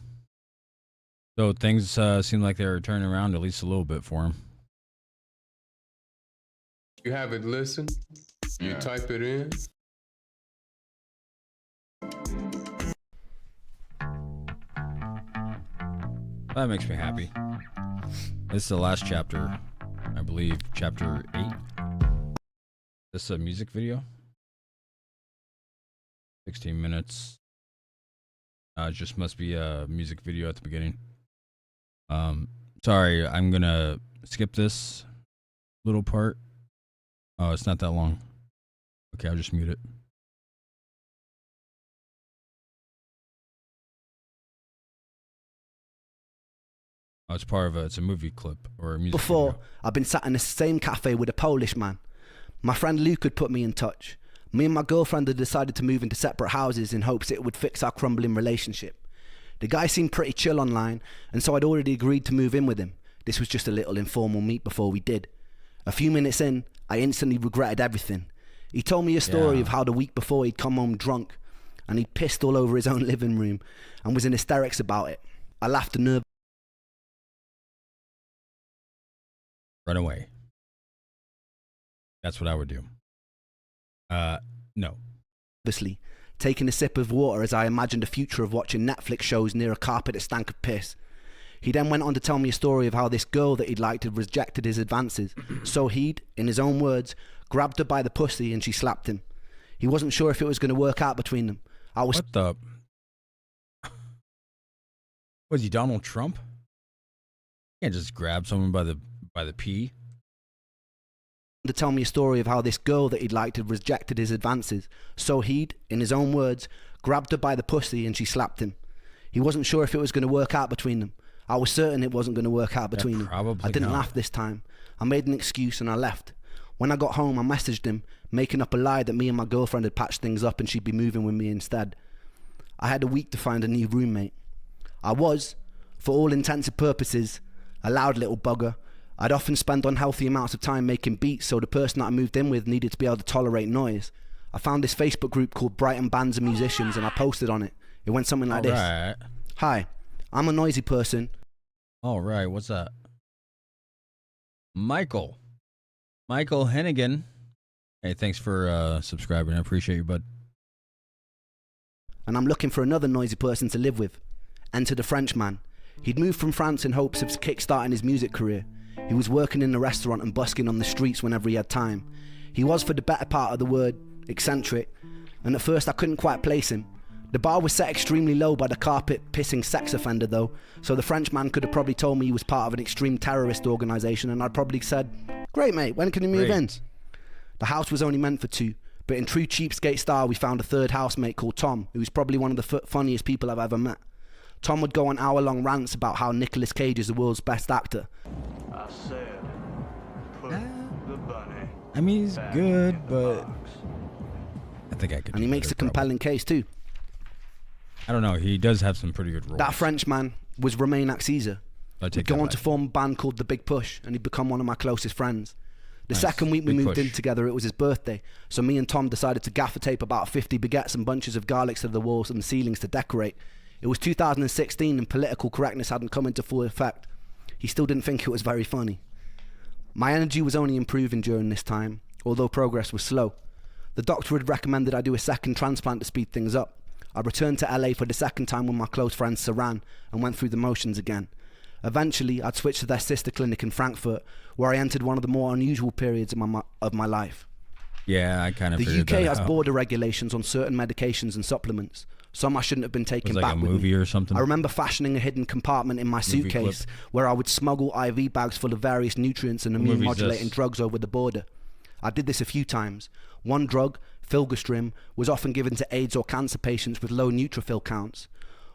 So things seem like they're turning around at least a little bit for him. You have it listen, you type it in. That makes me happy. This is the last chapter, I believe, chapter 8. This is a music video. 16 minutes. It just must be a music video at the beginning. Sorry, I'm gonna skip this little part. Oh, it's not that long. Okay, I'll just mute it. Oh, it's part of it's a movie clip or a music Before, video. I've been sat in the same cafe with a Polish man. My friend Luke had put me in touch. Me and my girlfriend had decided to move into separate houses in hopes it would fix our crumbling relationship. The guy seemed pretty chill online, and so I'd already agreed to move in with him. This was just a little informal meet before we did. A few minutes in, I instantly regretted everything. He told me a story of how the week before he'd come home drunk and he'd pissed all over his own living room and was in hysterics about it. I laughed nervously. Run away. That's what I would do. No. Obviously, taking a sip of water as I imagined a future of watching Netflix shows near a carpet that stank of piss. He then went on to tell me a story of how this girl that he'd liked had rejected his advances. So he'd, in his own words, grabbed her by the pussy and she slapped him. He wasn't sure if it was going to work out between them. What the? Was he Donald Trump? You can't just grab someone by the pee. To tell me a story of how this girl that he'd liked had rejected his advances. So he'd, in his own words, grabbed her by the pussy and she slapped him. He wasn't sure if it was going to work out between them. I was certain it wasn't going to work out between them. I didn't laugh this time. I made an excuse and I left. When I got home, I messaged him, making up a lie that me and my girlfriend had patched things up and she'd be moving with me instead. I had a week to find a new roommate. I was, for all intents and purposes, a loud little bugger. I'd often spend unhealthy amounts of time making beats, so the person that I moved in with needed to be able to tolerate noise. I found this Facebook group called Brighton Bands of Musicians and I posted on it. It went something like this. Hi, I'm a noisy person. All right, what's that? Michael Hennigan. Hey, thanks for subscribing. I appreciate you, bud. And I'm looking for another noisy person to live with. Entered a Frenchman. He'd moved from France in hopes of kick-starting his music career. He was working in the restaurant and busking on the streets whenever he had time. He was, for the better part of the word, eccentric, and at first I couldn't quite place him. The bar was set extremely low by the carpet-pissing sex offender though, so the Frenchman could have probably told me he was part of an extreme terrorist organisation and I'd probably said, "Great mate, when can you move in?" The house was only meant for two, but in true cheapskate style we found a third housemate called Tom, who was probably one of the funniest people I've ever met. Tom would go on hour-long rants about how Nicolas Cage is the world's best actor. I said, put the bunny. I mean, he's good, but I think I could. And he makes a compelling case too. I don't know. He does have some pretty good roles. That Frenchman was Romain Axiza. He'd go on to form a band called The Big Push, and he'd become one of my closest friends. The second week we moved in together, it was his birthday, so me and Tom decided to gaffer tape about 50 baguettes and bunches of garlics to the walls and ceilings to decorate. It was 2016 and political correctness hadn't come into full effect. He still didn't think it was very funny. My energy was only improving during this time, although progress was slow. The doctor had recommended I do a second transplant to speed things up. I returned to LA for the second time with my close friend Saran and went through the motions again. Eventually, I'd switched to their sister clinic in Frankfurt, where I entered one of the more unusual periods of my life. Yeah, I kind of figured The UK that has out. border regulations on certain medications and supplements. Some I shouldn't have been taking Was it like back a with movie me. or something? I remember fashioning a hidden compartment in my Movie suitcase clip. where I would smuggle IV bags full of various nutrients and What movie is immune-modulating this? drugs over the border. I did this a few times. One drug, Filgrestrim, was often given to AIDS or cancer patients with low neutrophil counts.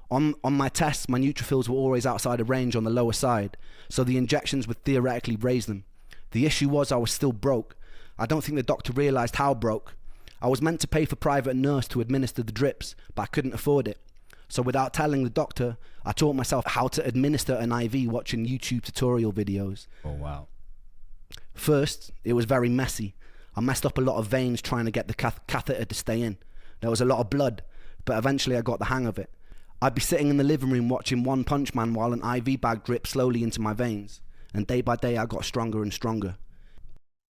On my tests, my neutrophils were always outside of range on the lower side, so the injections would theoretically raise them. The issue was I was still broke. I don't think the doctor realised how broke. I was meant to pay for private nurse to administer the drips, but I couldn't afford it. So without telling the doctor, I taught myself how to administer an IV watching YouTube tutorial videos. Oh, wow. First, it was very messy. I messed up a lot of veins trying to get the catheter to stay in. There was a lot of blood, but eventually I got the hang of it. I'd be sitting in the living room watching One Punch Man while an IV bag dripped slowly into my veins, and day by day I got stronger and stronger.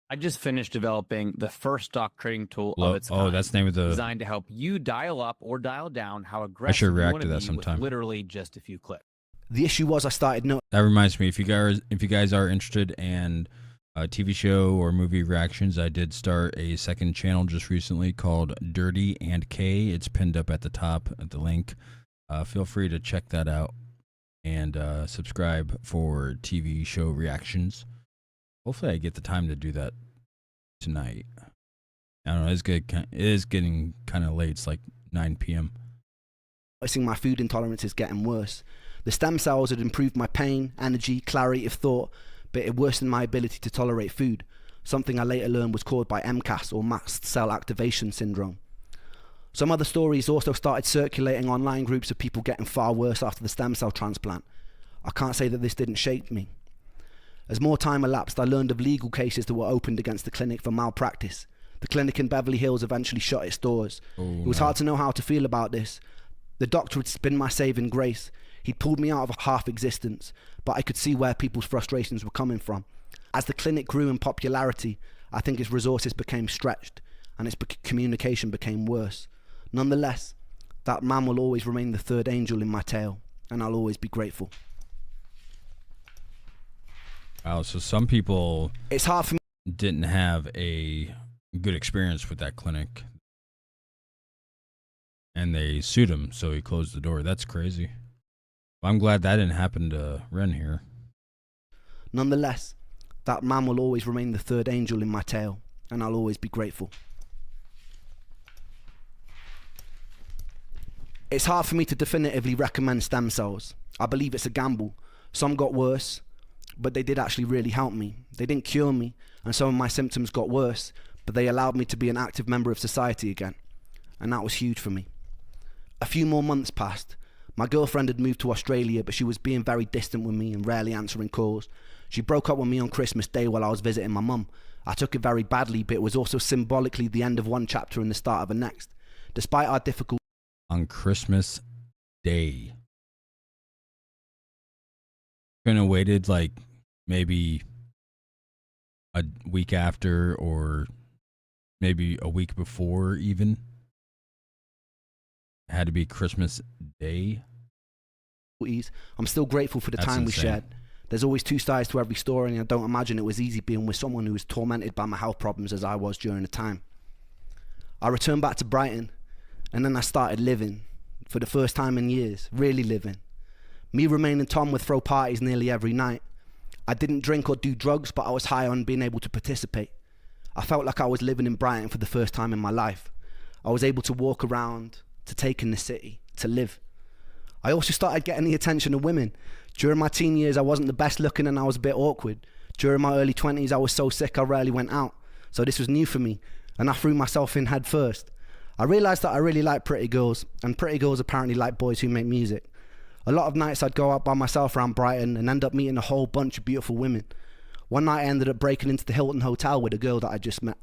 I just finished developing the first stock trading tool of its kind. Oh, that's the name of the... Designed to help you dial up or dial down how I aggressive should you react want to to that be sometime. with literally just a few clicks. The issue was I started That reminds me, if you guys are interested in TV show or movie reactions, I did start a second channel just recently called Dirty and K. It's pinned up at the top at the link. Feel free to check that out and subscribe for TV show reactions. Hopefully I get the time to do that tonight. I don't know, it's good. It is getting kind of late. It's like 9 p.m. Noticing my food intolerance is getting worse. The stem cells had improved my pain, energy, clarity of thought, but it worsened my ability to tolerate food, something I later learned was caused by MCAS, or mast cell activation syndrome. Some other stories also started circulating online groups of people getting far worse after the stem cell transplant. I can't say that this didn't shake me. As more time elapsed, I learned of legal cases that were opened against the clinic for malpractice. The clinic in Beverly Hills eventually shut its doors. It was hard to know how to feel about this. The doctor had been my saving grace. He'd pulled me out of a half existence, but I could see where people's frustrations were coming from. As the clinic grew in popularity, I think its resources became stretched and its communication became worse. Nonetheless, that man will always remain the third angel in my tale, and I'll always be grateful. Wow, so some people it's hard for me didn't have a good experience with that clinic, and they sued him, so he closed the door. That's crazy. I'm glad that didn't happen to Ren here. Nonetheless, that man will always remain the third angel in my tale, and I'll always be grateful. It's hard for me to definitively recommend stem cells. I believe it's a gamble. Some got worse, but they did actually really help me. They didn't cure me, and some of my symptoms got worse, but they allowed me to be an active member of society again, and that was huge for me. A few more months passed. My girlfriend had moved to Australia, but she was being very distant with me and rarely answering calls. She broke up with me on Christmas Day while I was visiting my mum. I took it very badly, but it was also symbolically the end of one chapter and the start of the next. Despite our difficult... On Christmas Day. Couldn't have waited like maybe a week after or maybe a week before even. It had to be Christmas Day. I'm still grateful for the time we shared. There's always two sides to every story, and I don't imagine it was easy being with someone who was tormented by my health problems as I was during the time. I returned back to Brighton, and then I started living for the first time in years, really living. Me, Romain and Tom would throw parties nearly every night. I didn't drink or do drugs, but I was high on being able to participate. I felt like I was living in Brighton for the first time in my life. I was able to walk around, to take in the city, to live. I also started getting the attention of women. During my teen years, I wasn't the best looking and I was a bit awkward. During my early 20s, I was so sick I rarely went out. So this was new for me, and I threw myself in head first. I realised that I really like pretty girls, and pretty girls apparently like boys who make music. A lot of nights I'd go out by myself around Brighton and end up meeting a whole bunch of beautiful women. One night I ended up breaking into the Hilton Hotel with a girl that I just met.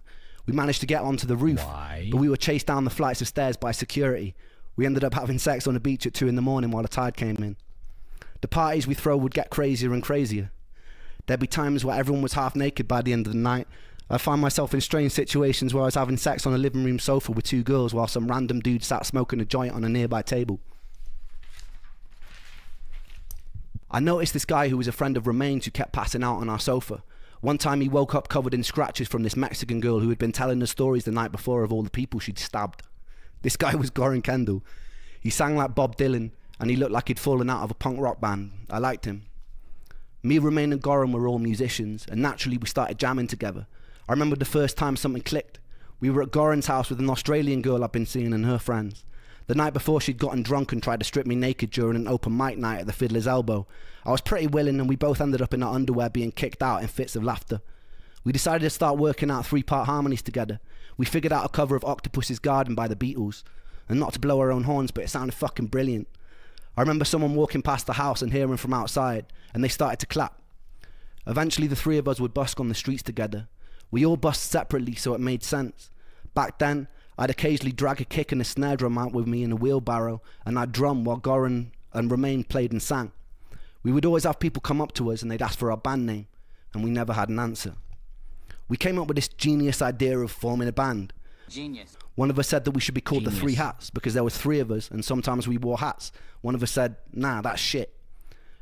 We managed to get onto the roof, but we were chased down the flights of stairs by security. We ended up having sex on the beach at 2 a.m. while the tide came in. The parties we throw would get crazier and crazier. There'd be times where everyone was half naked by the end of the night. I'd find myself in strange situations where I was having sex on a living room sofa with two girls while some random dude sat smoking a joint on a nearby table. I noticed this guy who was a friend of Romain's who kept passing out on our sofa. One time he woke up covered in scratches from this Mexican girl who had been telling us stories the night before of all the people she'd stabbed. This guy was Goran Kendall. He sang like Bob Dylan, and he looked like he'd fallen out of a punk rock band. I liked him. Me, Romain and Goran were all musicians, and naturally we started jamming together. I remember the first time something clicked. We were at Goran's house with an Australian girl I'd been seeing and her friends. The night before, she'd gotten drunk and tried to strip me naked during an open mic night at the Fiddler's Elbow. I was pretty willing, and we both ended up in our underwear being kicked out in fits of laughter. We decided to start working out 3-part harmonies together. We figured out a cover of Octopus's Garden by the Beatles. And not to blow our own horns, but it sounded fucking brilliant. I remember someone walking past the house and hearing from outside, and they started to clap. Eventually the three of us would busk on the streets together. We all busked separately, so it made sense. Back then, I'd occasionally drag a kick and a snare drum out with me in a wheelbarrow, and I'd drum while Goran and Romain played and sang. We would always have people come up to us and they'd ask for our band name, and we never had an answer. We came up with this genius idea of forming a band. Genius. One of us said that we should be called the Three Hats because there was 3 of us and sometimes we wore hats. One of us said, nah, that's shit.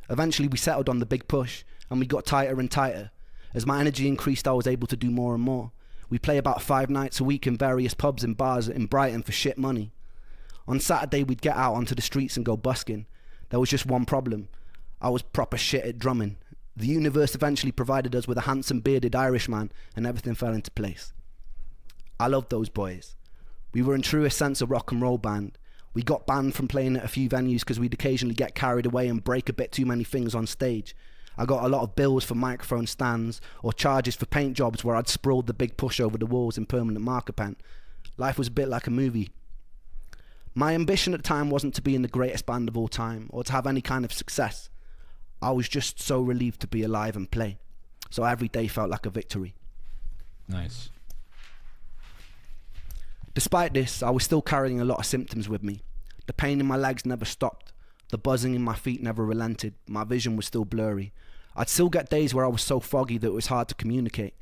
Eventually we settled on the Big Push and we got tighter and tighter. As my energy increased, I was able to do more and more. We play about 5 nights a week in various pubs and bars in Brighton for shit money. On Saturday we'd get out onto the streets and go busking. There was just one problem. I was proper shit at drumming. The universe eventually provided us with a handsome bearded Irishman and everything fell into place. I loved those boys. We were in truest sense a rock and roll band. We got banned from playing at a few venues because we'd occasionally get carried away and break a bit too many things on stage. I got a lot of bills for microphone stands or charges for paint jobs where I'd sprawled the Big Push over the walls in permanent marker pen. Life was a bit like a movie. My ambition at the time wasn't to be in the greatest band of all time or to have any kind of success. I was just so relieved to be alive and play. so every day felt like a victory. Nice. Despite this, I was still carrying a lot of symptoms with me. The pain in my legs never stopped. The buzzing in my feet never relented. My vision was still blurry. I'd still get days where I was so foggy that it was hard to communicate.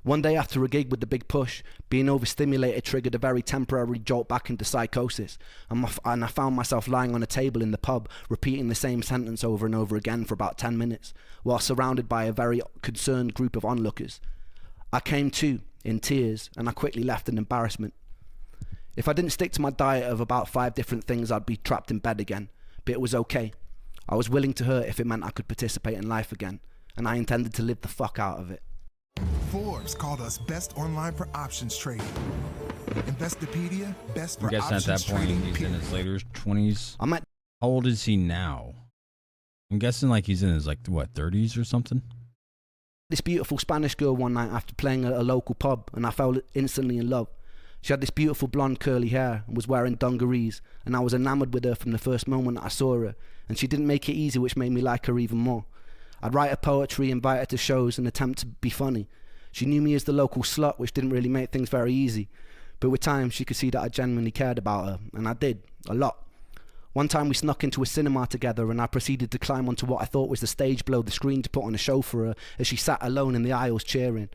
One day after a gig with the Big Push, being overstimulated triggered a very temporary jolt back into psychosis, and I found myself lying on a table in the pub, repeating the same sentence over and over again for about 10 minutes, while surrounded by a very concerned group of onlookers. I came to, in tears, and I quickly left in embarrassment. If I didn't stick to my diet of about 5 different things, I'd be trapped in bed again, but it was okay. I was willing to hurt if it meant I could participate in life again, and I intended to live the fuck out of it. Forbes called us best online for options trading. Investopedia, best for I'm guessing options at that point trading. he's in his later 20s. How old is he now? I'm guessing like he's in his like what 30s or something. This beautiful Spanish girl one night after playing at a local pub, and I fell instantly in love. She had this beautiful blonde curly hair and was wearing dungarees, and I was enamored with her from the first moment that I saw her, and she didn't make it easy, which made me like her even more. I'd write her poetry, invite her to shows, and attempt to be funny. She knew me as the local slut, which didn't really make things very easy, but with time she could see that I genuinely cared about her, and I did, a lot. One time we snuck into a cinema together, and I proceeded to climb onto what I thought was the stage below the screen to put on a show for her as she sat alone in the aisles cheering.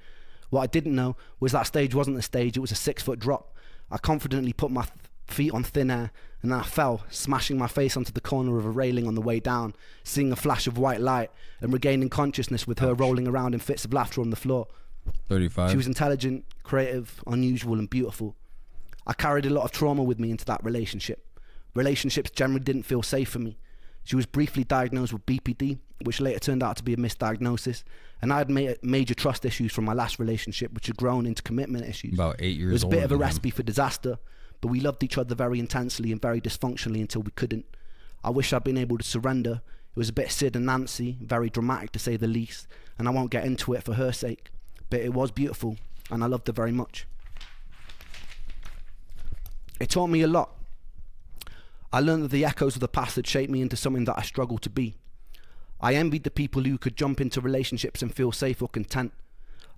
What I didn't know was that stage wasn't a stage, it was a 6-foot drop. I confidently put my feet on thin air, and then I fell, smashing my face onto the corner of a railing on the way down, seeing a flash of white light, and regaining consciousness with her rolling around in fits of laughter on the floor. 35. She was intelligent, creative, unusual, and beautiful. I carried a lot of trauma with me into that relationship. Relationships generally didn't feel safe for me. She was briefly diagnosed with BPD, which later turned out to be a misdiagnosis, and I had major trust issues from my last relationship, which had grown into commitment issues. About 8 years old. It was a bit of a recipe for disaster, but we loved each other very intensely and very dysfunctionally until we couldn't. I wish I'd been able to surrender. It was a bit Sid and Nancy, very dramatic to say the least, and I won't get into it for her sake, but it was beautiful, and I loved her very much. It taught me a lot. I learned that the echoes of the past had shaped me into something that I struggled to be. I envied the people who could jump into relationships and feel safe or content.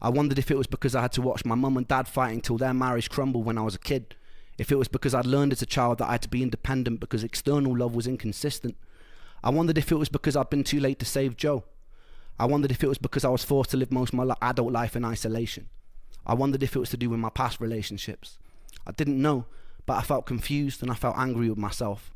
I wondered if it was because I had to watch my mum and dad fighting till their marriage crumbled when I was a kid. If it was because I'd learned as a child that I had to be independent because external love was inconsistent. I wondered if it was because I'd been too late to save Joe. I wondered if it was because I was forced to live most of my adult life in isolation. I wondered if it was to do with my past relationships. I didn't know, but I felt confused and I felt angry with myself.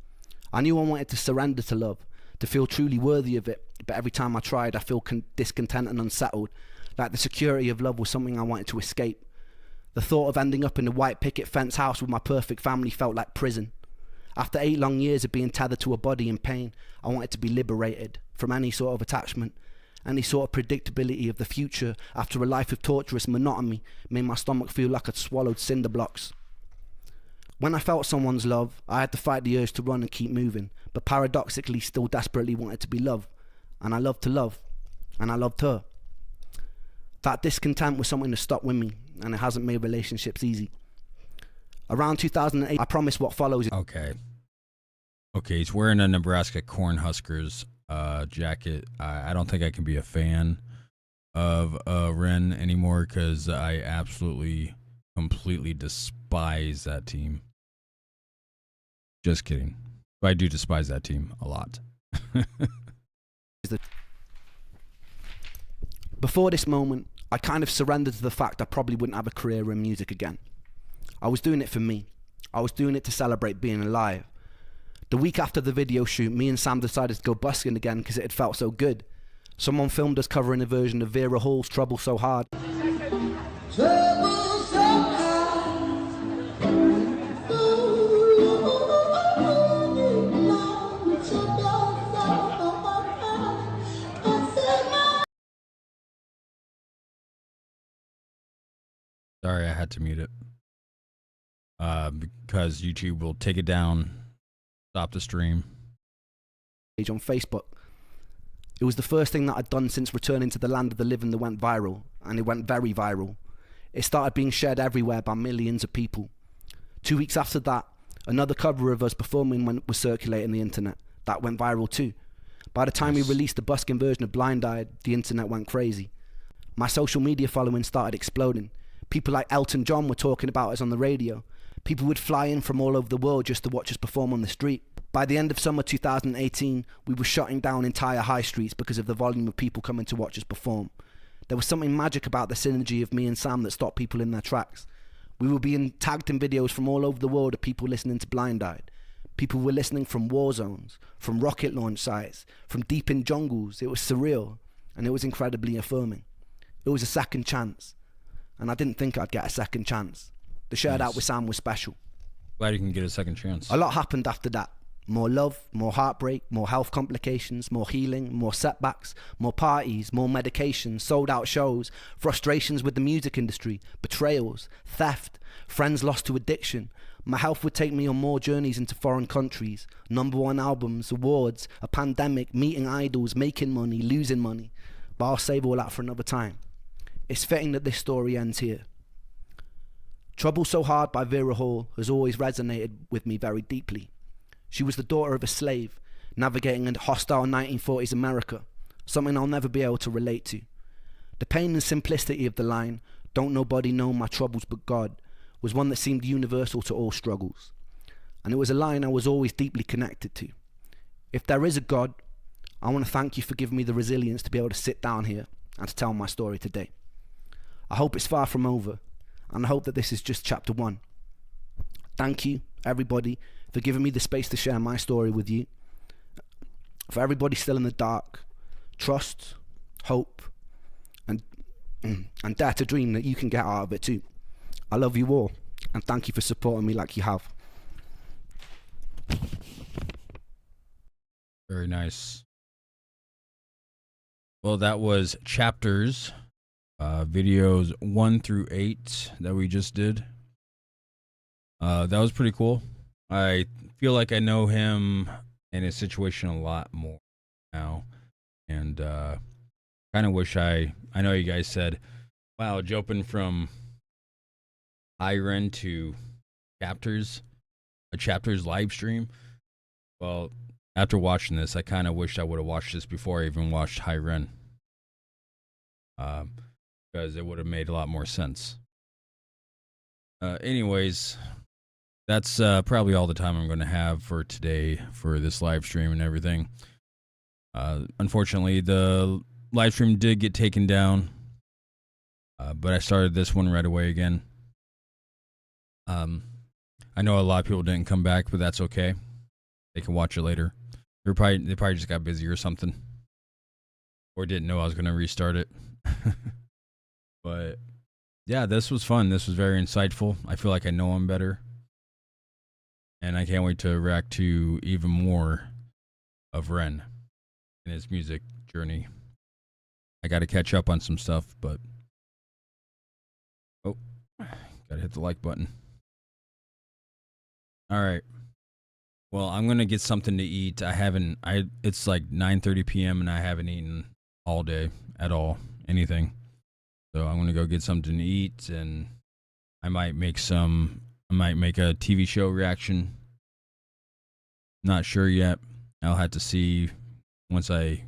I knew I wanted to surrender to love, to feel truly worthy of it, but every time I tried I feel discontent and unsettled, like the security of love was something I wanted to escape. The thought of ending up in a white picket fence house with my perfect family felt like prison. After 8 long years of being tethered to a body in pain, I wanted to be liberated from any sort of attachment. Any sort of predictability of the future after a life of torturous monotony made my stomach feel like I'd swallowed cinder blocks. When I felt someone's love, I had to fight the urge to run and keep moving, but paradoxically still desperately wanted to be loved. And I loved to love. And I loved her. That discontent was something that stuck with me, and it hasn't made relationships easy. Around 2008, I promised what follows. Okay, he's wearing a Nebraska Cornhuskers jacket. I don't think I can be a fan of Ren anymore because I absolutely, completely despise that team. Just kidding. But I do despise that team a lot. Before this moment, I kind of surrendered to the fact I probably wouldn't have a career in music again. I was doing it for me. I was doing it to celebrate being alive. The week after the video shoot, me and Sam decided to go busking again because it had felt so good. Someone filmed us covering a version of Vera Hall's Trouble So Hard. Sorry, I had to mute it. Because YouTube will take it down, stop the stream. On Facebook. It was the first thing that I'd done since returning to the land of the living that went viral, and it went very viral. It started being shared everywhere by millions of people. 2 weeks after that, another cover of us performing was circulating the internet. That went viral too. By the time we released the busking version of Blind Eye, the internet went crazy. My social media following started exploding. People like Elton John were talking about us on the radio. People would fly in from all over the world just to watch us perform on the street. By the end of summer 2018, we were shutting down entire high streets because of the volume of people coming to watch us perform. There was something magic about the synergy of me and Sam that stopped people in their tracks. We were being tagged in videos from all over the world of people listening to Blind Eyed. People were listening from war zones, from rocket launch sites, from deep in jungles. It was surreal, and it was incredibly affirming. It was a second chance, and I didn't think I'd get a second chance. The shared out with Sam was special. Glad you can get a second chance. A lot happened after that. More love, more heartbreak, more health complications, more healing, more setbacks, more parties, more medications, sold out shows, frustrations with the music industry, betrayals, theft, friends lost to addiction. My health would take me on more journeys into foreign countries, #1 albums, awards, a pandemic, meeting idols, making money, losing money. But I'll save all that for another time. It's fitting that this story ends here. Trouble So Hard by Vera Hall has always resonated with me very deeply. She was the daughter of a slave, navigating a hostile 1940s America, something I'll never be able to relate to. The pain and simplicity of the line, "Don't nobody know my troubles but God," was one that seemed universal to all struggles. And it was a line I was always deeply connected to. If there is a God, I want to thank you for giving me the resilience to be able to sit down here and to tell my story today. I hope it's far from over, and I hope that this is just chapter 1. Thank you, everybody, for giving me the space to share my story with you. For everybody still in the dark, trust, hope, and dare to dream that you can get out of it too. I love you all, and thank you for supporting me like you have. Very nice. Well, that was chapters, videos 1 through 8 that we just did. That was pretty cool. I feel like I know him and his situation a lot more now, and kind of wish I know you guys said, wow, jumping from Iron to chapters, a chapters live stream. Well, after watching this, I kind of wish I would have watched this before I even watched High Ren, because it would have made a lot more sense. Anyways, that's probably all the time I'm going to have for today for this live stream and everything. Unfortunately, the live stream did get taken down, but I started this one right away again. I know a lot of people didn't come back, but that's okay. They can watch it later. They probably just got busy or something, or didn't know I was going to restart it. But yeah, this was fun. This was very insightful. I feel like I know him better, and I can't wait to react to even more of Ren and his music journey. I got to catch up on some stuff, but oh, gotta hit the like button. All right. Well, I'm gonna get something to eat. It's like 9:30 p.m. and I haven't eaten all day at all, anything. So I'm gonna go get something to eat, and I might make a TV show reaction. Not sure yet. I'll have to see once I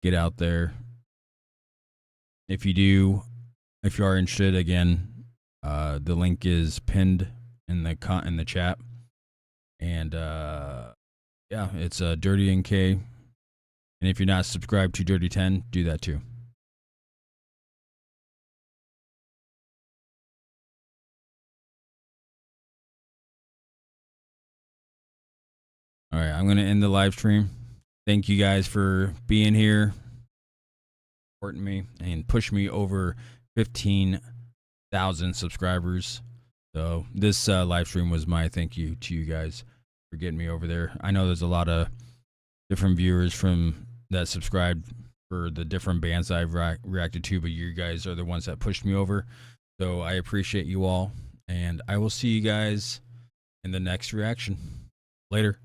get out there. If you are interested, again, the link is pinned in the chat. And yeah, it's Dirty NK. And if you're not subscribed to Dirty 10, do that too. All right, I'm going to end the live stream. Thank you guys for being here, supporting me, and push me over 15,000 subscribers. So this live stream was my thank you to you guys for getting me over there. I know there's a lot of different viewers that subscribed for the different bands I've reacted to, but you guys are the ones that pushed me over. So I appreciate you all, and I will see you guys in the next reaction. Later.